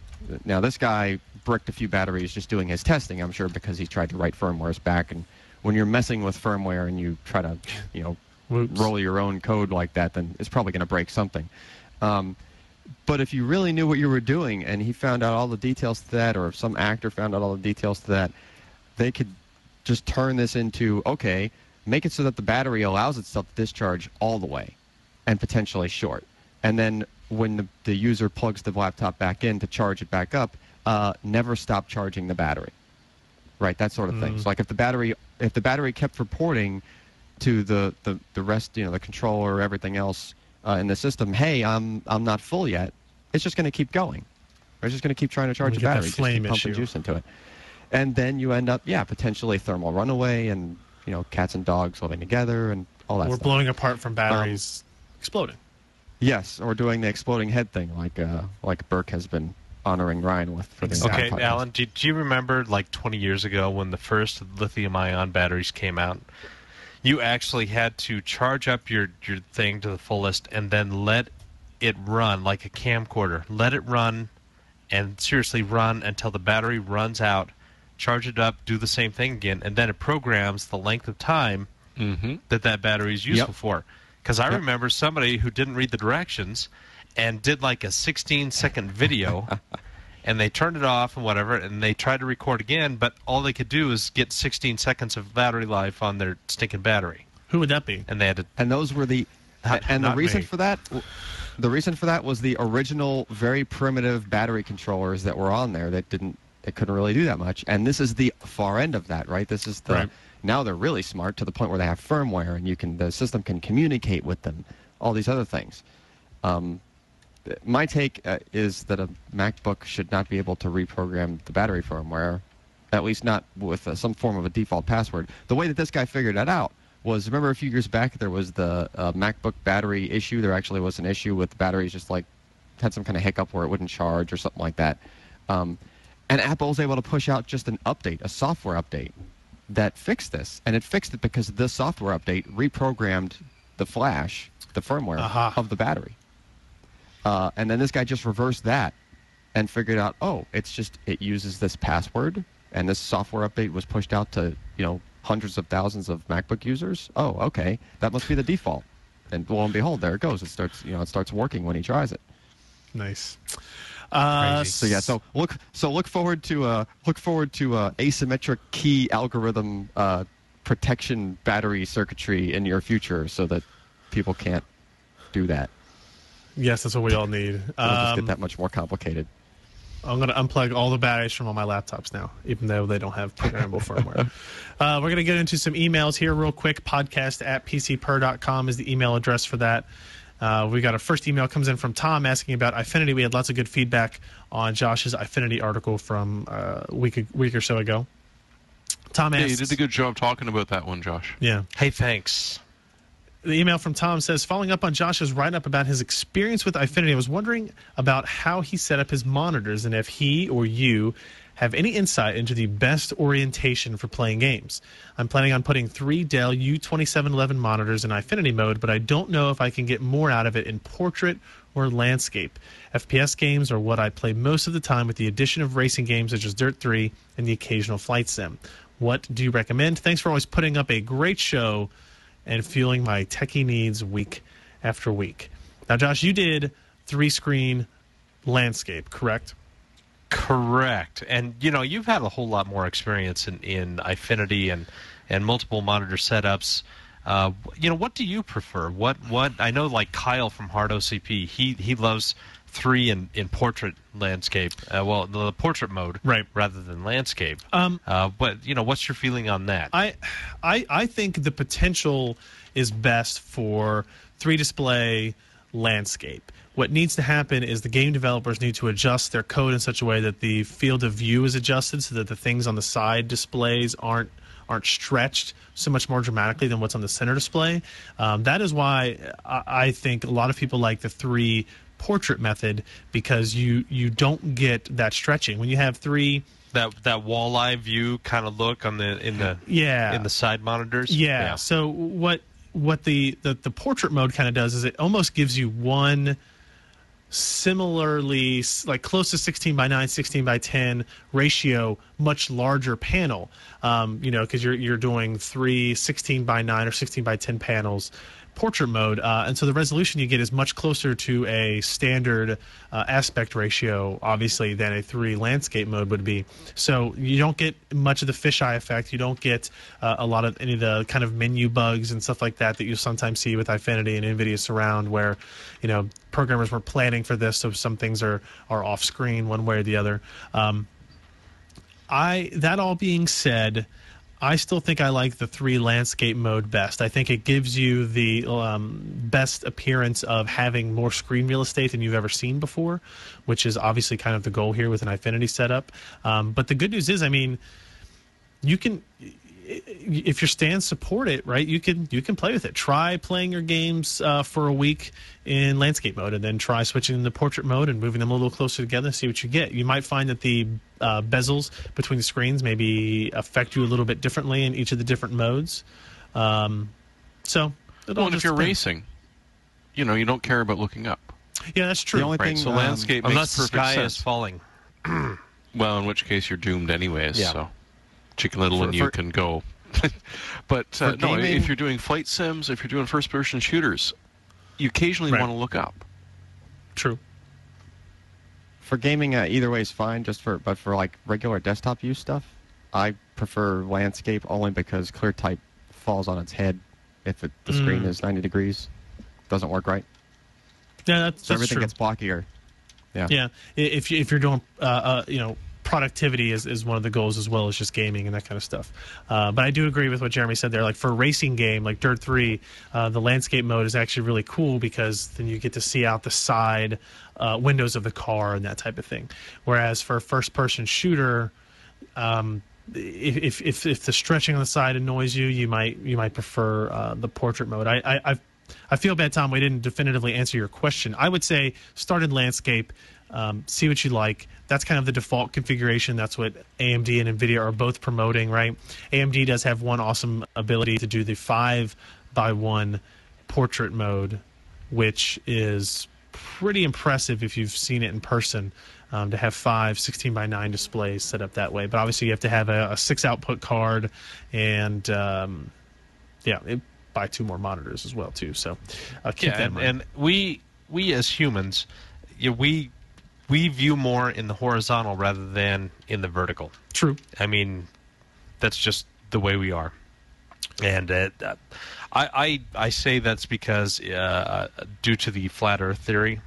Now, this guy bricked a few batteries just doing his testing, I'm sure, because he tried to write firmwares back. And when you're messing with firmware and you try to, roll your own code like that, then it's probably going to break something. But if you really knew what you were doing and he found out all the details to that, or if some actor found out all the details to that, they could just turn this into, okay, make it so that the battery allows itself to discharge all the way and potentially short. And then when the user plugs the laptop back in to charge it back up, never stop charging the battery. Right, that sort of thing. So like if the battery kept reporting to the rest, the controller, everything else in the system, hey, I'm not full yet, it's just going to keep going. It's just going to keep trying to charge the battery, just keep pumping juice into it. And then you end up, potentially thermal runaway and, cats and dogs living together and all that stuff. We're blowing apart from batteries exploding. Yes, or doing the exploding head thing like Burke has been honoring Ryan with for the Okay, Alan, do you remember like 20 years ago when the first lithium-ion batteries came out? You actually had to charge up your thing to the fullest and then let it run like a camcorder. Let it run and seriously run until the battery runs out, charge it up, do the same thing again, and then it programs the length of time that battery is useful for. Because I remember somebody who didn't read the directions and did like a 16-second video, and they turned it off and whatever, and they tried to record again, but all they could do is get 16 seconds of battery life on their stinking battery. Who would that be? And they had to. And those were the. And the reason for that. The reason for that was the original, very primitive battery controllers that were on there that couldn't really do that much. And this is the far end of that, right? This is the. Right. Now they're really smart to the point where they have firmware and the system can communicate with them. All these other things. My take is that a MacBook should not be able to reprogram the battery firmware, at least not with some form of a default password. The way that this guy figured that out was, remember a few years back there was the MacBook battery issue. There actually was an issue with the batteries just had some kind of hiccup where it wouldn't charge or something like that. And Apple was able to push out just an update, a software update that fixed this. And it fixed it because the software update reprogrammed the flash, the firmware of the battery. And then this guy just reversed that and figured out, it uses this password, and this software update was pushed out to, hundreds of thousands of MacBook users. Oh, okay, that must be the default. And lo and behold, there it goes. It starts working when he tries it. Nice. So look forward to asymmetric key algorithm protection battery circuitry in your future, so that people can't do that. Yes, that's what we all need. It'll just get that much more complicated. I'm going to unplug all the batteries from all my laptops now, even though they don't have programmable firmware. We're going to get into some emails here real quick. podcast@pcper.com is the email address for that. We got our first email comes in from Tom asking about Eyefinity. We had lots of good feedback on Josh's Eyefinity article from a week or so ago. Tom asks, you did a good job talking about that one, Josh. Yeah. Hey, thanks. The email from Tom says, following up on Josh's write-up about his experience with Eyefinity, I was wondering about how he set up his monitors and if he or you have any insight into the best orientation for playing games. I'm planning on putting 3 Dell U2711 monitors in Eyefinity mode, but I don't know if I can get more out of it in portrait or landscape. FPS games are what I play most of the time, with the addition of racing games such as Dirt 3 and the occasional flight sim. What do you recommend? Thanks for always putting up a great show and fueling my techie needs week after week. Now, Josh, you did 3-screen landscape, correct? Correct. And, you've had a whole lot more experience in Eyefinity and multiple monitor setups. What do you prefer? What I know, like Kyle from Hard OCP, he loves 3 in portrait landscape. The portrait mode, right, rather than landscape. But what's your feeling on that? I think the potential is best for 3-display landscape. What needs to happen is the game developers need to adjust their code in such a way that the field of view is adjusted so that the things on the side displays aren't stretched so much more dramatically than what's on the center display. That is why I think a lot of people like the 3 portrait method because you don't get that stretching when you have three. That walleye view kind of look on in the side monitors. Yeah. So what the portrait mode kind of does is it almost gives you one similarly like close to 16 by 9, 16 by 10 ratio, much larger panel. Because you're doing 3 16 by 9 or 16 by 10 panels. Portrait mode, and so the resolution you get is much closer to a standard aspect ratio, obviously, than a 3 landscape mode would be. So you don't get much of the fisheye effect. You don't get a lot of any of the kind of menu bugs and stuff like that you sometimes see with Eyefinity and NVIDIA Surround, where programmers were planning for this, so some things are off screen one way or the other. That all being said, I still think I like the 3 landscape mode best. I think it gives you the best appearance of having more screen real estate than you've ever seen before, which is obviously kind of the goal here with an Eyefinity setup. But the good news is, I mean, you can, if your stands support it, right, you can play with it. Try playing your games for a week in landscape mode, and then try switching them to portrait mode and moving them a little closer together and see what you get. You might find that the bezels between the screens maybe affect you a little bit differently in each of the different modes. And if you're racing, you don't care about looking up. Yeah, that's true. The only thing, so landscape makes perfect sky sense. is falling. Well, in which case you're doomed anyways. Yeah. So, Chicken Little and you can go. But no, if you're doing flight sims, if you're doing first-person shooters, you occasionally want to look up. True. For gaming, either way is fine. But for like regular desktop use stuff, I prefer landscape only because ClearType falls on its head if the screen is 90 degrees. Doesn't work right. Yeah, that's everything true. gets blockier. Yeah. Yeah. If you're doing productivity is one of the goals as well as just gaming and that kind of stuff. But I do agree with what Jeremy said there. Like for a racing game like Dirt 3, the landscape mode is actually really cool because then you get to see out the side windows of the car and that type of thing. Whereas for a first-person shooter, if the stretching on the side annoys you, you might prefer the portrait mode. I feel bad, Tom, we didn't definitively answer your question. I would say start in landscape, see what you like. That's kind of the default configuration. That's what AMD and NVIDIA are both promoting, right? AMD does have one awesome ability to do the 5x1 portrait mode, which is pretty impressive if you've seen it in person, to have 5 16x9 displays set up that way. But obviously you have to have a 6 output card and, buy 2 more monitors as well, too. So keep that in mind. And we as humans, we view more in the horizontal rather than in the vertical. True. I mean, that's just the way we are. And I say that's because due to the flat Earth theory,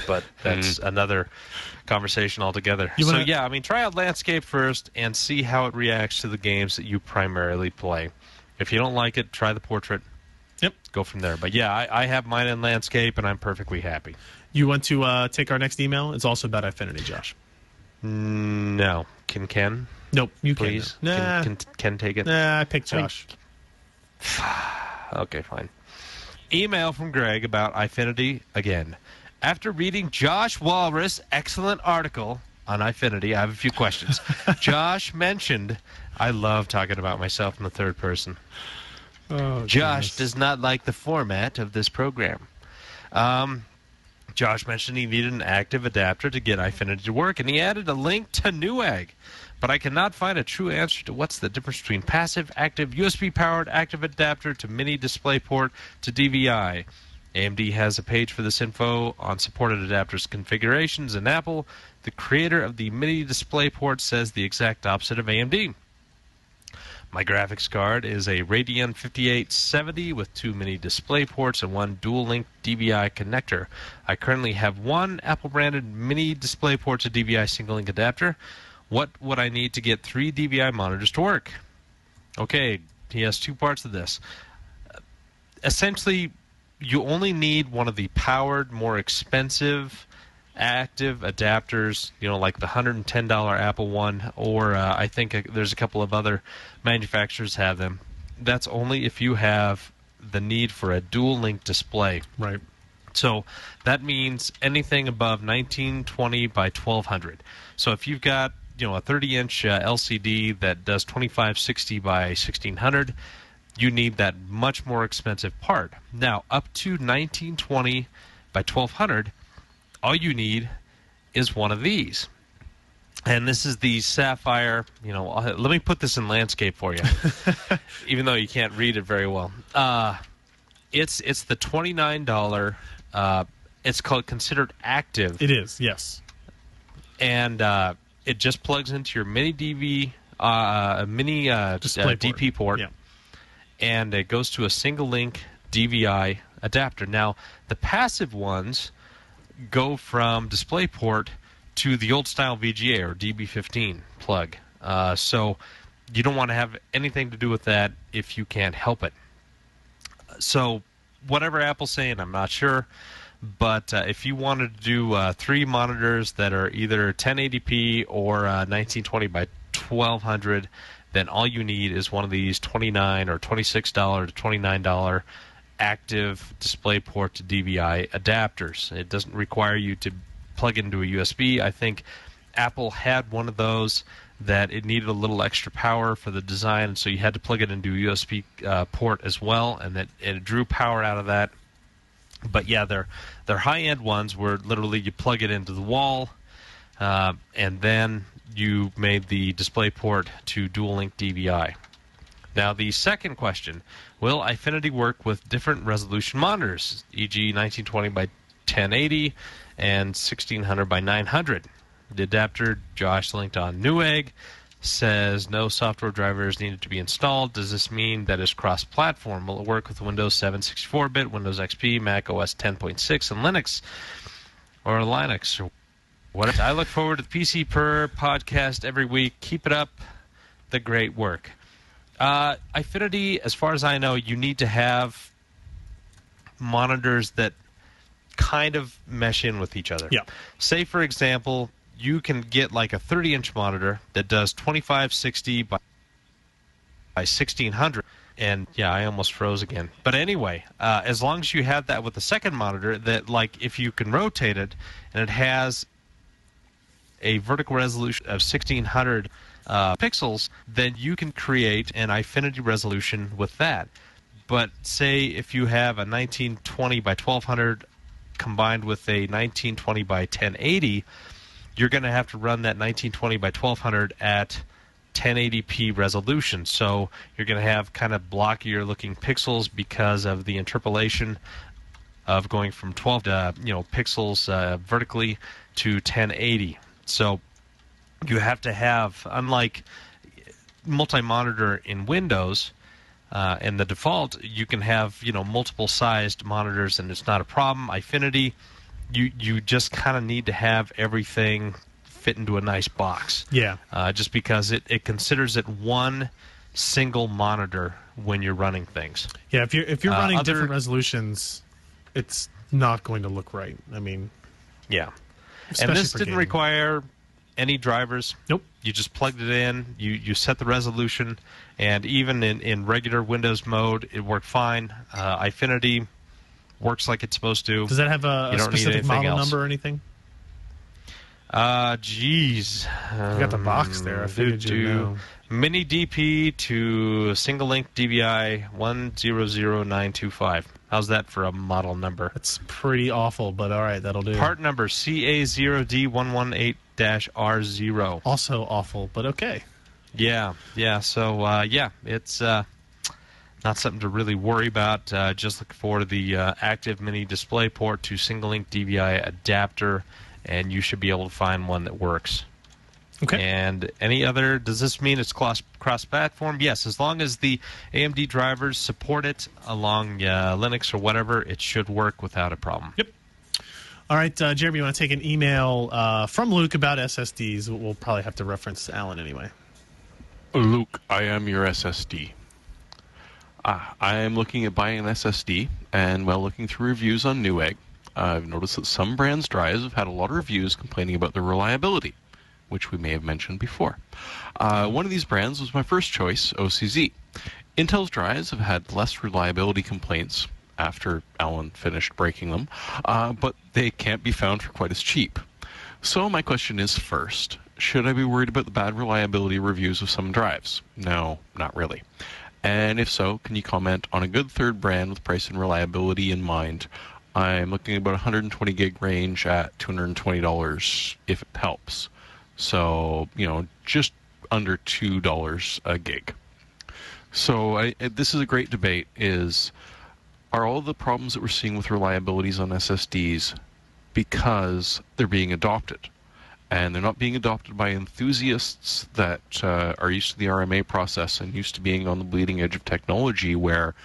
but that's another conversation altogether. Try out landscape first and see how it reacts to the games that you primarily play. If you don't like it, try the portrait. Yep. Go from there. But yeah, I have mine in landscape, and I'm perfectly happy. You want to take our next email? It's also about Eyefinity, Josh. No. Can Ken? Nope. You please. Nah. Can Ken take it? Nah, I picked Josh. Okay, fine. Email from Greg about Eyefinity again. After reading Josh Walrus' excellent article on Eyefinity, I have a few questions. Josh mentioned, I love talking about myself in the third person. Oh, Josh does not like the format of this program. Josh mentioned he needed an active adapter to get Eyefinity to work, and he added a link to Newegg. But I cannot find a true answer to what's the difference between passive, active, USB-powered active adapter to mini DisplayPort to DVI. AMD has a page for this info on supported adapters configurations, and Apple, the creator of the mini DisplayPort, says the exact opposite of AMD. My graphics card is a Radeon 5870 with 2 mini display ports and 1 dual-link DVI connector. I currently have 1 Apple-branded mini DisplayPort to DVI single-link adapter. What would I need to get 3 DVI monitors to work? Okay, he has 2 parts of this. Essentially, you only need one of the powered, more expensive active adapters, like the $110 Apple one, or I think there's a couple of other manufacturers have them. That's only if you have the need for a dual link display. Right. So that means anything above 1920 by 1200. So if you've got a 30-inch LCD that does 2560 by 1600, you need that much more expensive part. Now, up to 1920 by 1200, all you need is one of these. And this is the Sapphire. Let me put this in landscape for you, even though you can't read it very well. It's the $29. It's considered active. It is, yes. And it just plugs into your mini DV, mini DP port, yeah. And it goes to a single-link DVI adapter. Now, the passive ones go from DisplayPort to the old-style VGA or DB15 plug. So you don't want to have anything to do with that if you can't help it. So whatever Apple's saying, I'm not sure. But if you wanted to do 3 monitors that are either 1080p or 1920 by 1200, then all you need is one of these $29 or $26 to $29 active DisplayPort to DVI adapters. It doesn't require you to plug into a USB. I think Apple had one of those that it needed a little extra power for the design, so you had to plug it into a USB port as well, and that it drew power out of that. But yeah, they're high-end ones where literally you plug it into the wall, and then you made the DisplayPort to dual-link DVI. Now, the second question, will Eyefinity work with different resolution monitors, e.g. 1920 by 1080 and 1600 by 900? The adapter Josh linked on Newegg says no software drivers needed to be installed. Does this mean that it's cross-platform? Will it work with Windows 7 64-bit, Windows XP, Mac OS 10.6, and Linux? Or Linux? Or whatever. I look forward to the PC Per podcast every week. Keep it up. The great work. Eyefinity, as far as I know, you need to have monitors that kind of mesh in with each other. Yeah. Say, for example, you can get like a 30-inch monitor that does 2560 by 1600. And yeah, I almost froze again. But anyway, as long as you have that with the second monitor, that like if you can rotate it and it has a vertical resolution of 1600 pixels, then you can create an Eyefinity resolution with that. But say if you have a 1920 by 1200 combined with a 1920 by 1080, you're going to have to run that 1920 by 1200 at 1080p resolution. So you're going to have kind of blockier looking pixels because of the interpolation of going from 12 pixels vertically to 1080. So you have to have, unlike multi-monitor in Windows, and the default, you can have multiple sized monitors and it's not a problem. Eyefinity, you just kind of need to have everything fit into a nice box. Yeah. Just because it considers it one single monitor when you're running things. Yeah, if you're running different resolutions, it's not going to look right. I mean, yeah. Especially And this for didn't gaming. require any drivers. Nope. You just plugged it in, you set the resolution, and even in regular Windows mode, it worked fine. Eyefinity works like it's supposed to. Does that have a specific model number or anything? Geez. You got the box there. I figured you'd know. Mini DP to single link DVI 100925. How's that for a model number? That's pretty awful, but all right, that'll do. Part number CA0D118-R0. Also awful, but okay. Yeah. So, it's not something to really worry about. Just look forward to the active mini display port to single link DVI adapter, and you should be able to find one that works. Okay. And any other, does this mean it's cross-platform? Yes, as long as the AMD drivers support it along Linux or whatever, it should work without a problem. Yep. All right, Jeremy, you want to take an email from Luke about SSDs? We'll probably have to reference Alan anyway. Luke, I am your SSD. I am looking at buying an SSD, and while looking through reviews on Newegg, I've noticed that some brands' drives have had a lot of reviews complaining about their reliability, which we may have mentioned before. One of these brands was my first choice, OCZ. Intel's drives have had less reliability complaints, after Alan finished breaking them, but they can't be found for quite as cheap. So my question is, first, should I be worried about the bad reliability reviews of some drives? No, not really. And if so, can you comment on a good third brand with price and reliability in mind? I'm looking at about 120 gig range at $220 if it helps. So, just under $2 a gig. So this is a great debate, are all the problems that we're seeing with reliabilities on SSDs because they're being adopted? And they're not being adopted by enthusiasts that are used to the RMA process and used to being on the bleeding edge of technology where,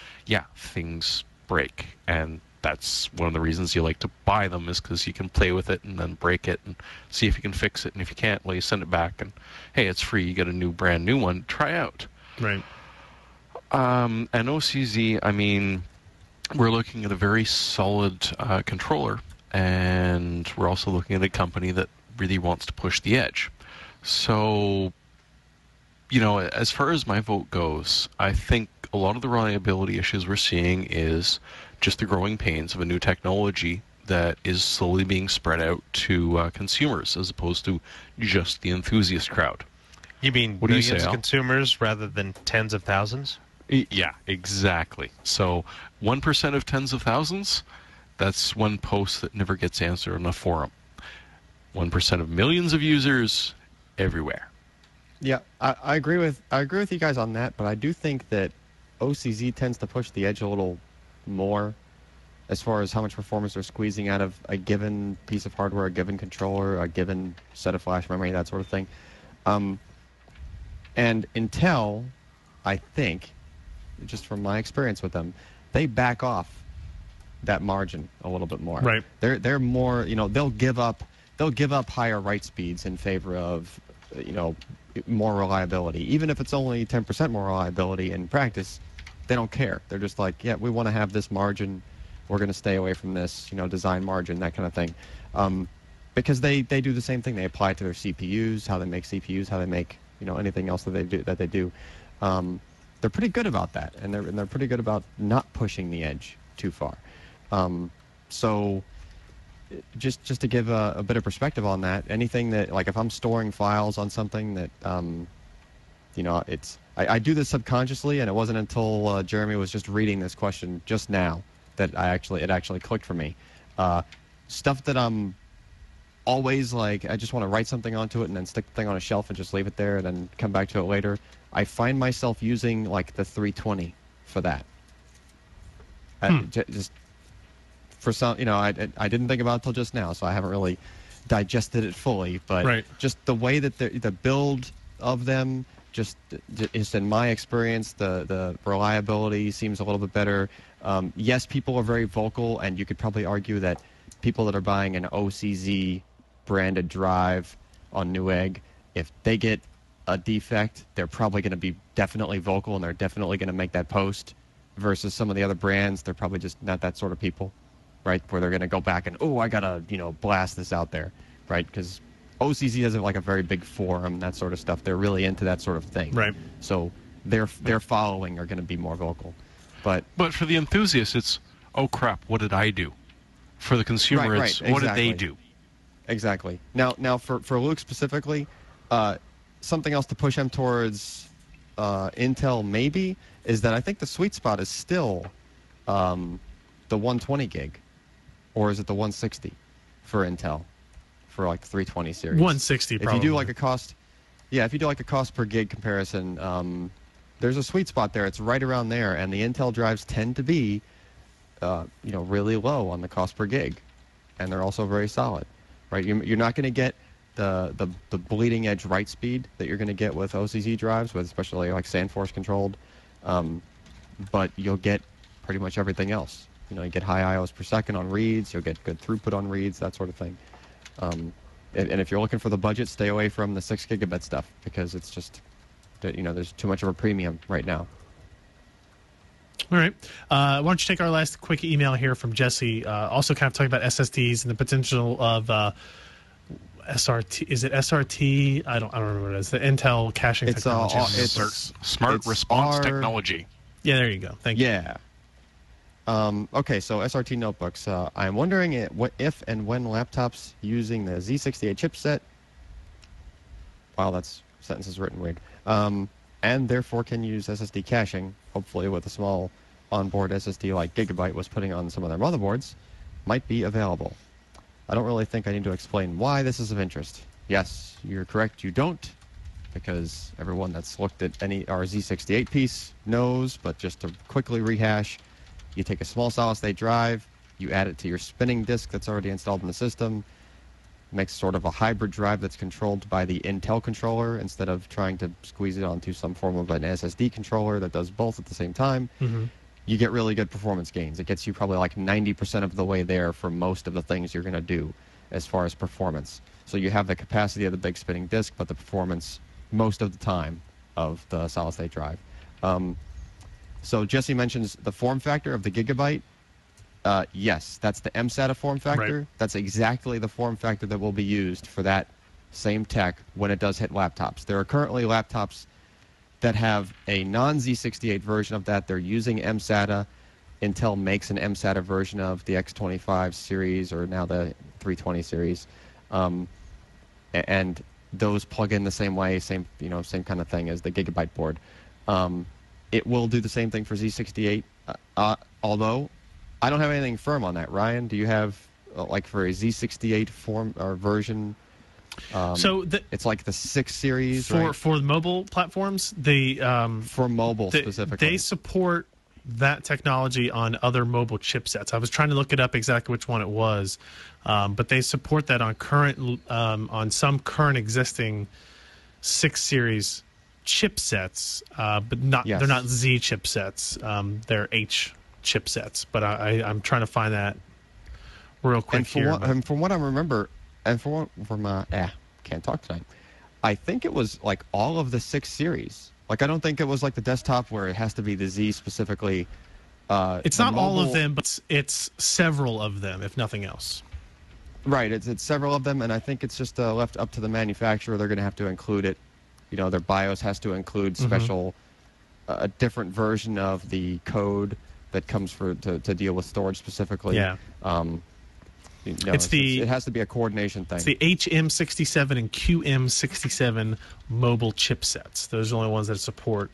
things break. And that's one of the reasons you like to buy them, is because you can play with it and then break it and see if you can fix it. And if you can't, well, you send it back and, hey, it's free. You get a brand new one to try out. Right. And OCZ, we're looking at a very solid controller, and we're also looking at a company that really wants to push the edge. So, as far as my vote goes, I think a lot of the reliability issues we're seeing is just the growing pains of a new technology that is slowly being spread out to consumers as opposed to just the enthusiast crowd. You mean what millions do you say, of Al? consumers rather than tens of thousands? Yeah, exactly. So 1% of tens of thousands, that's one post that never gets answered on a forum. 1% of millions of users everywhere. Yeah, I agree with you guys on that, but I do think that OCZ tends to push the edge a little more as far as how much performance they're squeezing out of a given piece of hardware, a given controller, a given set of flash memory, that sort of thing. And Intel, I think, just from my experience with them, they back off that margin a little bit more. Right. They're more, they'll give up higher write speeds in favor of, more reliability. Even if it's only 10% more reliability in practice, they don't care. They're just like, yeah, we want to have this margin. We're going to stay away from this, design margin, that kind of thing. Because they do the same thing. They apply it to their CPUs, how they make CPUs, how they make, anything else that they do. They're pretty good about that, and they're pretty good about not pushing the edge too far. So just to give a bit of perspective on that, anything that, like, if I'm storing files on something that, I do this subconsciously, and it wasn't until Jeremy was just reading this question just now that it actually clicked for me. Stuff that I'm always like, I just want to write something onto it and then stick the thing on a shelf and just leave it there and then come back to it later. I find myself using like the 320 for that. Just for some, I didn't think about it until just now, so I haven't really digested it fully. But just the way that the build of them, just in my experience, the reliability seems a little bit better. Yes, people are very vocal, and you could probably argue that people that are buying an OCZ branded drive on Newegg, if they get a defect, they're probably going to be definitely vocal, and they're definitely going to make that post. Versus some of the other brands, they're probably just not that sort of people, right? Where they're going to go back and, I got to, blast this out there, right? Because OCZ has like a very big forum, that sort of stuff. They're really into that sort of thing. Right. So their following are going to be more vocal. But for the enthusiasts, it's, oh crap, what did I do? For the consumer, it's what did they do? Exactly. Now for Luke specifically, something else to push him towards Intel maybe is that I think the sweet spot is still the 120 gig, or is it the 160 for Intel for like 320 series? 160 probably. If you do like a cost per gig comparison, there's a sweet spot there. It's right around there, and the Intel drives tend to be really low on the cost per gig, and they're also very solid, right? You're not going to get the bleeding edge write speed that you're going to get with OCZ drives, with especially like SandForce controlled, but you'll get pretty much everything else. You get high IOs per second on reads, you'll get good throughput on reads, that sort of thing. And if you're looking for the budget, stay away from the 6 gigabit stuff, because it's just, there's too much of a premium right now. All right. Why don't you take our last quick email here from Jesse, also kind of talking about SSDs and the potential of SRT. Is it SRT? I don't remember what it is. The Intel caching technology. Smart response technology. Yeah, there you go. Thank you. Yeah. Okay, so SRT notebooks. I'm wondering if and when laptops using the Z68 chipset. Wow, that's sentence is written weird. And therefore can use SSD caching, hopefully with a small onboard SSD like Gigabyte was putting on some of their motherboards, might be available. I don't really think I need to explain why this is of interest. Yes, you're correct, you don't, because everyone that's looked at our Z68 piece knows, but just to quickly rehash, you take a small solid-state drive, you add it to your spinning disk that's already installed in the system, makes sort of a hybrid drive that's controlled by the Intel controller instead of trying to squeeze it onto some form of an SSD controller that does both at the same time. Mm-hmm. You get really good performance gains. It gets you probably like 90% of the way there for most of the things you're going to do as far as performance. So you have the capacity of the big spinning disk, but the performance most of the time of the solid-state drive. So Jesse mentions the form factor of the Gigabyte. Yes, that's the MSATA form factor. Right. That's exactly the form factor that will be used for that same tech when it does hit laptops. There are currently laptops that have a non-Z68 version of that. They're using MSATA. Intel makes an MSATA version of the X25 series or now the 320 series. And those plug in the same way, same kind of thing as the Gigabyte board. It will do the same thing for Z68, although I don't have anything firm on that. Ryan, do you have, like, for a Z68 form or version? It's like the 6 series, for right? for the mobile platforms. For mobile specifically, they support that technology on other mobile chipsets. I was trying to look it up exactly which one it was, but they support that on some current existing 6 series chipsets, but not Yes. they're not Z chipsets. They're H chipsets. But I'm trying to find that real quick and from what I remember, and can't talk tonight. I think it was like all of the 6 series. Like, I don't think it was like the desktop where it has to be the Z specifically. It's not all of them, but it's several of them, if nothing else. Right, it's several of them, and I think it's just left up to the manufacturer. They're going to have to include it. Their BIOS has to include special, a different version of the code that comes to deal with storage specifically. Yeah. It has to be a coordination thing. It's the HM67 and QM67 mobile chipsets. Those are the only ones that support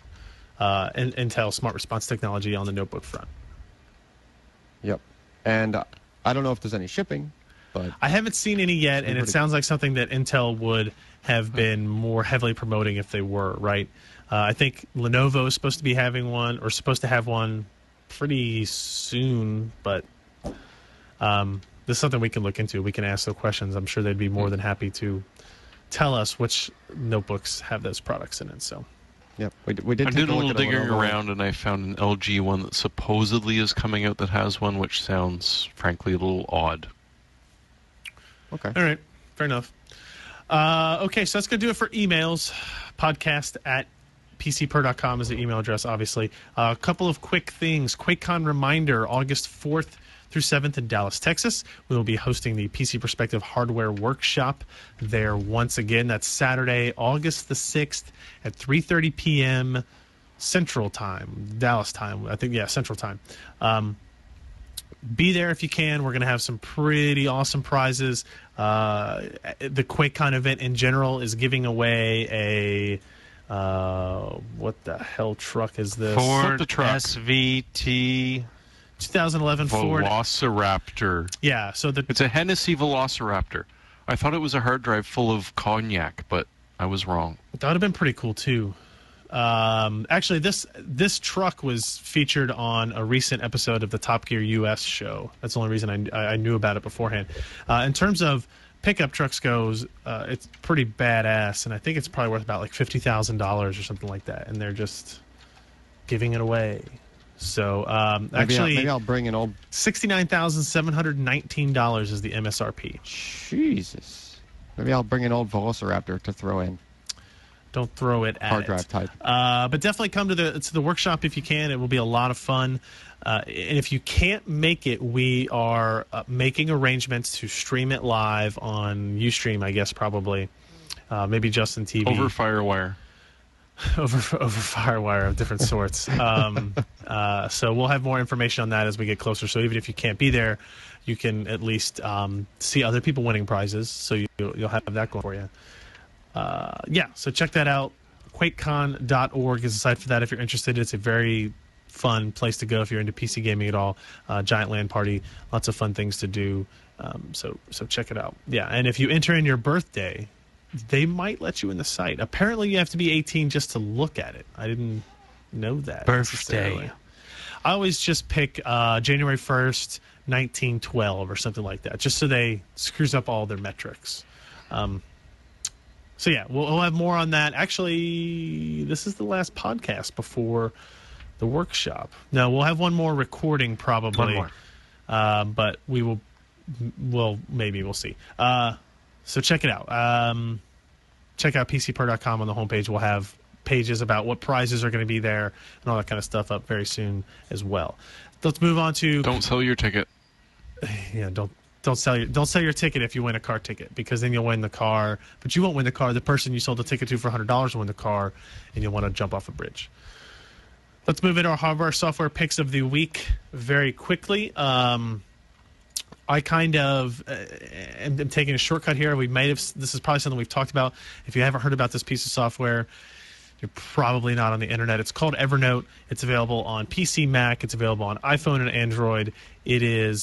Intel Smart Response technology on the notebook front. Yep. And I don't know if there's any shipping, but I haven't seen any yet, and it sounds like something that Intel would have been more heavily promoting if they were, right? I think Lenovo is supposed to be having one, or supposed to have one pretty soon, but this is something we can look into. We can ask those questions. I'm sure they'd be more than happy to tell us which notebooks have those products in it. So, yep, we did. I did a little digging around, and I found an LG one that supposedly is coming out that has one, which sounds, frankly, a little odd. Okay. All right. Fair enough. Okay, so that's going to do it for emails. Podcast@pcper.com is the email address, obviously. A couple of quick things. Quakecon Reminder, August 4th through 7th in Dallas, Texas. We will be hosting the PC Perspective Hardware Workshop there once again. That's Saturday, August the 6th at 3:30 p.m. Central Time, Dallas time. I think, yeah, Central Time. Be there if you can. We're going to have some pretty awesome prizes. The QuakeCon event in general is giving away a what the hell truck is this? Ford the truck. SVT 2011 Ford Velociraptor. Yeah, so It's a Hennessy Velociraptor. I thought it was a hard drive full of cognac, but I was wrong. that would have been pretty cool too. Actually, this truck was featured on a recent episode of the Top Gear US show. That's the only reason I knew about it beforehand. In terms of pickup trucks goes, it's pretty badass, and I think it's probably worth about like $50,000 or something like that. And they're just giving it away. So maybe I'll bring an old $69,719 is the MSRP. Jesus. Maybe I'll bring an old Velociraptor to throw in. Don't throw it at hard drive type. But definitely come to the workshop if you can. It will be a lot of fun. And if you can't make it, we are making arrangements to stream it live on Ustream, I guess, probably. Maybe Justin TV. Over Firewire. over Firewire of different sorts. So we'll have more information on that as we get closer. So even if you can't be there, you can at least see other people winning prizes. So you'll have that going for you. So check that out. Quakecon.org is the site for that if you're interested. It's a very fun place to go if you're into PC gaming at all. Giant LAN party, lots of fun things to do. So check it out. Yeah, and if you enter in your birthday, they might let you in the site. Apparently, you have to be 18 just to look at it. I didn't know that. Birthday. I always just pick January 1st, 1912 or something like that, just so they screws up all their metrics. So yeah, we'll have more on that. Actually, this is the last podcast before the workshop. No, we'll have one more recording probably. One more. But we'll see. So check it out. Check out pcper.com on the homepage. We'll have pages about what prizes are going to be there and all that kind of stuff up very soon as well. Let's move on to... Don't sell your ticket. Yeah, don't sell your ticket if you win a car ticket, because then you'll win the car, but you won't win the car. The person you sold the ticket to for $100 will win the car, and you'll want to jump off a bridge. Let's move into our hardware software picks of the week very quickly. I kind of am taking a shortcut here. This is probably something we've talked about. If you haven't heard about this piece of software, you're probably not on the internet. It's called Evernote. It's available on PC, Mac. It's available on iPhone and Android. It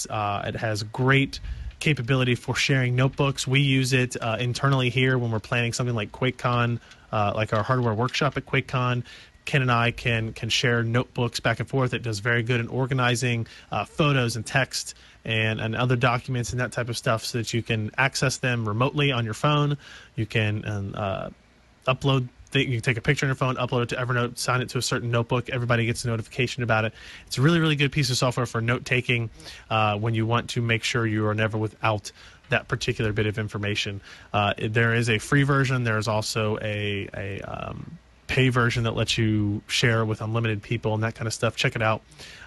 has great capability for sharing notebooks. We use it internally here when we're planning something like Quakecon, like our hardware workshop at Quakecon. Ken and I can share notebooks back and forth. It does very good in organizing photos and text and other documents and that type of stuff, so that you can access them remotely on your phone. You can upload. You can take a picture on your phone, upload it to Evernote, sign it to a certain notebook. Everybody gets a notification about it. It's a really, really good piece of software for note-taking when you want to make sure you are never without that particular bit of information. There is a free version. There is also a pay version that lets you share with unlimited people and that kind of stuff. Check it out.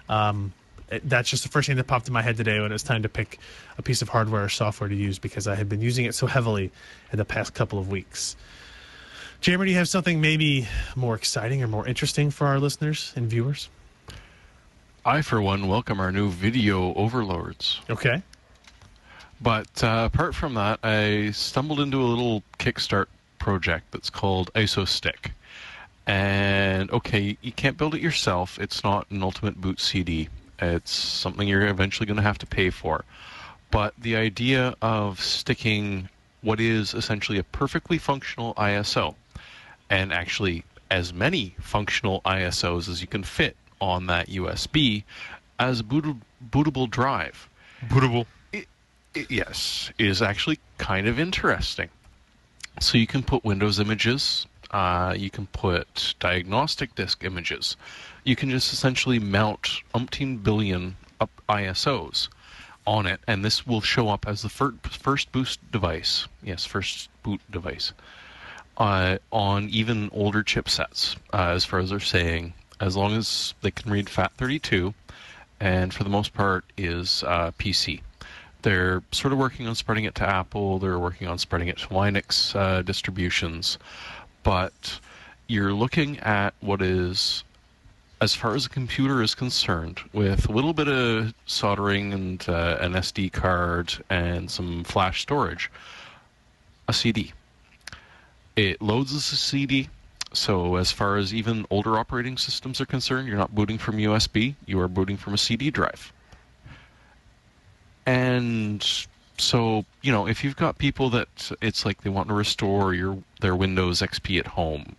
That's just the first thing that popped in my head today when it was time to pick a piece of hardware or software to use, because I had been using it so heavily in the past couple of weeks. Jammer, do you have something maybe more exciting or more interesting for our listeners and viewers? I, for one, welcome our new video overlords. Okay. But apart from that, I stumbled into a little Kickstart project that's called IsoStick. And, okay, you can't build it yourself. It's not an Ultimate Boot CD. It's something you're eventually going to have to pay for. But the idea of sticking what is essentially a perfectly functional ISO, and actually as many functional ISOs as you can fit on that USB as a bootable drive. Bootable. Yes, is actually kind of interesting. So you can put Windows images, you can put diagnostic disk images. You can just essentially mount umpteen billion ISOs on it, and this will show up as the first boot device. Yes, first boot device. On even older chipsets, as far as they're saying, as long as they can read FAT32, and for the most part is PC. They're sort of working on spreading it to Apple. They're working on spreading it to Linux distributions. But you're looking at what is, as far as a computer is concerned, with a little bit of soldering and an SD card and some flash storage, a CD. It loads as a CD, so as far as even older operating systems are concerned, you're not booting from USB, you are booting from a CD drive. And so, if you've got people that it's like they want to restore their Windows XP at home,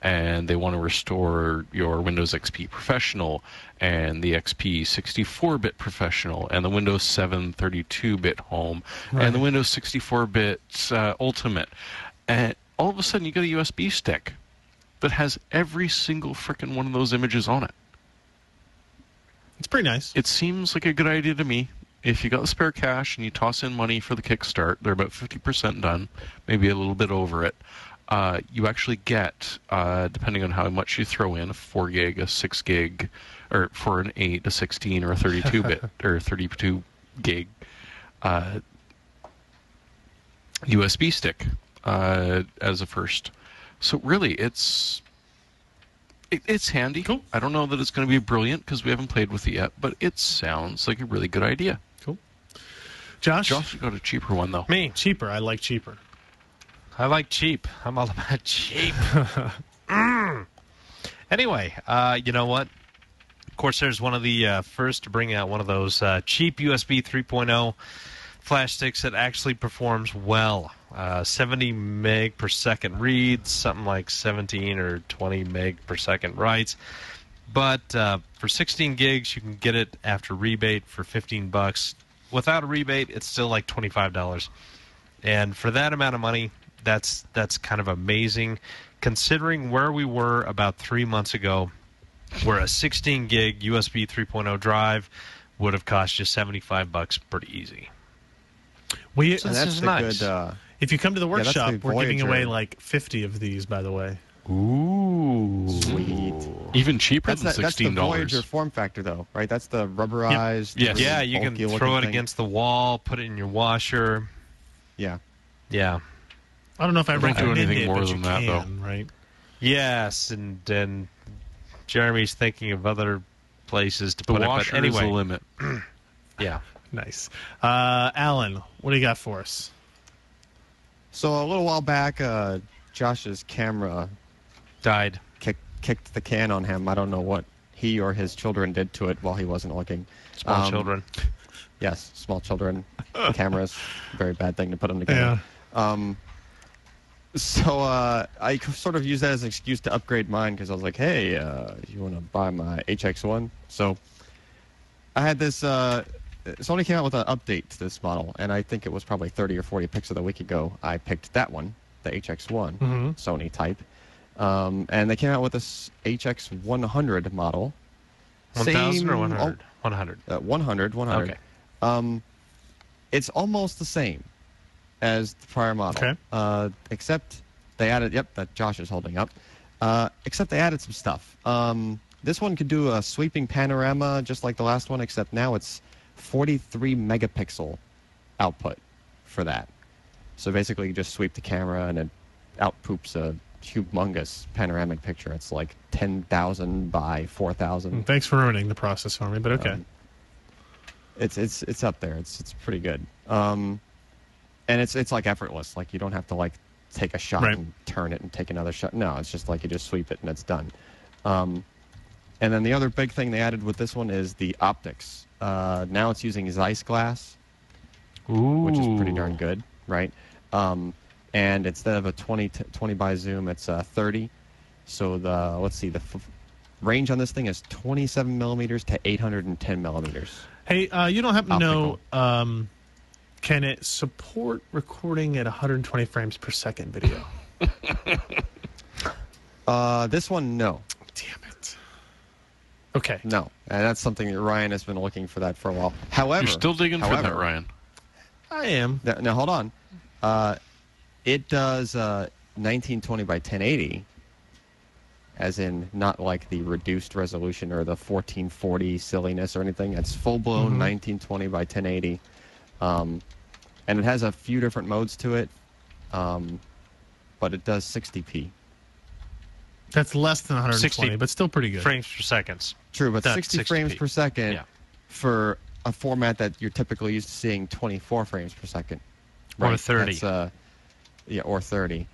and they want to restore your Windows XP Professional, and the XP 64-bit Professional, and the Windows 7 32-bit Home, right, and the Windows 64-bit Ultimate, and all of a sudden you get a USB stick that has every single frickin' one of those images on it. It's pretty nice. It seems like a good idea to me. If you got the spare cash and you toss in money for the Kickstart, they're about 50% done, maybe a little bit over it. You actually get, depending on how much you throw in, a 4 gig, a 6 gig, or for an 8, a 16, or a 32-bit, or 32 gig USB stick as a first. So really, it's It's handy. Cool. I don't know that it's going to be brilliant because we haven't played with it yet, but it sounds like a really good idea. Cool. Josh? Josh got a cheaper one, though. Me. Cheaper. I like cheaper. I like cheap. I'm all about cheap. Anyway, you know what? Corsair's one of the first to bring out one of those cheap USB 3.0 flash sticks that actually performs well. 70 meg per second reads, something like 17 or 20 meg per second writes. But for 16 gigs, you can get it after rebate for $15. Without a rebate, it's still like $25. And for that amount of money, that's kind of amazing, considering where we were about 3 months ago, where a 16 gig USB 3.0 drive would have cost you $75 pretty easy. We, So this is nice. if you come to the that's workshop, the we're giving away Voyager. like 50 of these, by the way. Ooh. Sweet. Even cheaper than That's the $16. Voyager form factor, though, right? That's the rubberized. Yes. Yeah, you can bulky throw it looking thing. against the wall, put it in your washer. Yeah. Yeah. I don't know if I Don't do recommend anything it, more but than you that, though. can, right? Yes, and Jeremy's thinking of other places to The put it. washer But anyway, is the limit. yeah. Nice. Alan, what do you got for us? So a little while back, Josh's camera Died. kicked the can on him. I don't know what he or his children did to it while he wasn't looking. Small children. Yes, small children, cameras, very bad thing to put them together. So I sort of used that as an excuse to upgrade mine because I was like, hey, you want to buy my HX1? So I had this, Sony came out with an update to this model, and I think it was probably 30 or 40 picks of the week ago. I picked that one, the HX1, Sony type. And they came out with this HX100 model. 1,000 or Same- 100? 100. 100. Okay. It's almost the same as the prior model. Okay. Except they added, that Josh is holding up. Except they added some stuff. This one could do a sweeping panorama just like the last one, except now it's 43 megapixel output for that. So basically you just sweep the camera and it outpoops a humongous panoramic picture. It's like 10,000 by 4,000. Thanks for ruining the process for me, but okay. It's up there. It's pretty good. And it's like effortless. Like you don't have to like take a shot Right. and turn it and take another shot. No, it's just like you just sweep it and it's done. And then the other big thing they added with this one is the optics. Now it's using Zeiss glass, which is pretty darn good, right? And instead of a 20 by zoom, it's 30. So the range on this thing is 27 millimeters to 810 millimeters. Hey, you don't happen to know, Optical. can it support recording at 120 frames per second video? This one, no. Damn it. Okay. No. And that's something that Ryan has been looking for that for a while. However... You're still digging for that, Ryan. I am. Now, hold on. It does 1920 by 1080, as in not like the reduced resolution or the 1440 silliness or anything. It's full-blown 1920 by 1080. And it has a few different modes to it, but it does 60p. That's less than 120, 60 but still pretty good. Frames per seconds. True, but That's 60 60p. frames per second Yeah. for a format that you're typically used to seeing 24 frames per second. Or 30. That's, or 30.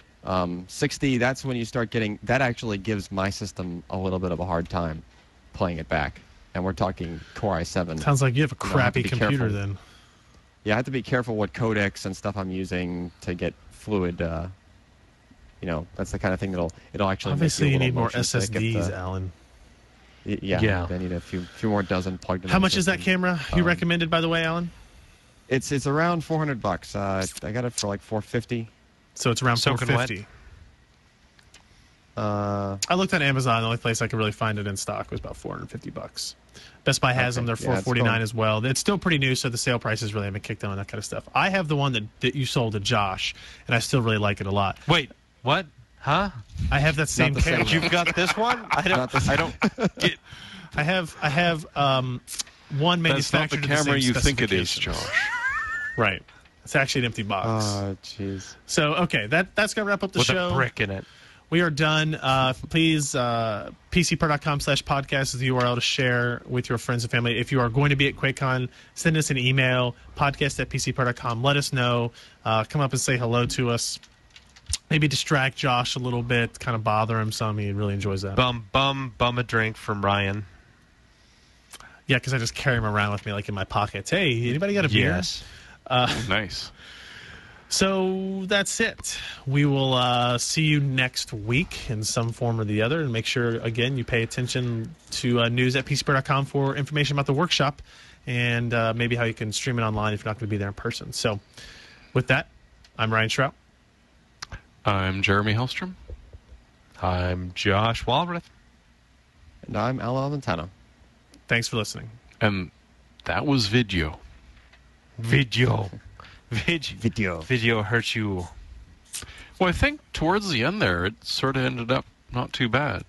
60, that's when you start getting... That actually gives my system a little bit of a hard time playing it back. And we're talking Core i7. Sounds like you have a You know, I have to crappy be computer careful. then. Yeah, I have to be careful what codecs and stuff I'm using to get fluid... that's the kind of thing it'll actually Obviously, make you a need little more motion sick if SSDs, Alan. Yeah, they need a few more dozen plugged in. How much is that camera you recommended, by the way, Alan? It's around $400. I got it for like $450. So it's around Soaking $450. I looked on Amazon. The only place I could really find it in stock was about $450. Best Buy has them. They're Yeah, it's $449 going- as well. It's still pretty new, so the sale prices really haven't kicked on that kind of stuff. I have the one that you sold to Josh, and I still really like it a lot. Wait, what? Huh? I have that same the same camera. You've got this one? I Not the- don't get. I have one That's not manufactured the to the camera same you think it is, specifications. Josh. Right. It's actually an empty box. Oh, jeez. So, okay, that's going to wrap up the With show. a brick in it. We are done. Please, pcper.com/podcast is the URL to share with your friends and family. If you are going to be at Quakecon, send us an email, podcast@pcper.com. Let us know. Come up and say hello to us. Maybe distract Josh a little bit, kind of bother him some. He really enjoys that. Bum a drink from Ryan. Yeah, because I just carry him around with me, like in my pockets. Hey, anybody got a beer? Yes. Nice. So that's it. We will see you next week in some form or the other. And make sure, again, you pay attention to news at pcper.com for information about the workshop and maybe how you can stream it online if you're not going to be there in person. So with that, I'm Ryan Shrout. I'm Jeremy Hellstrom. I'm Josh Walrath. And I'm Alan Montano. Thanks for listening. And that was video. Video hurts you. Well, I think towards the end there, it sort of ended up not too bad.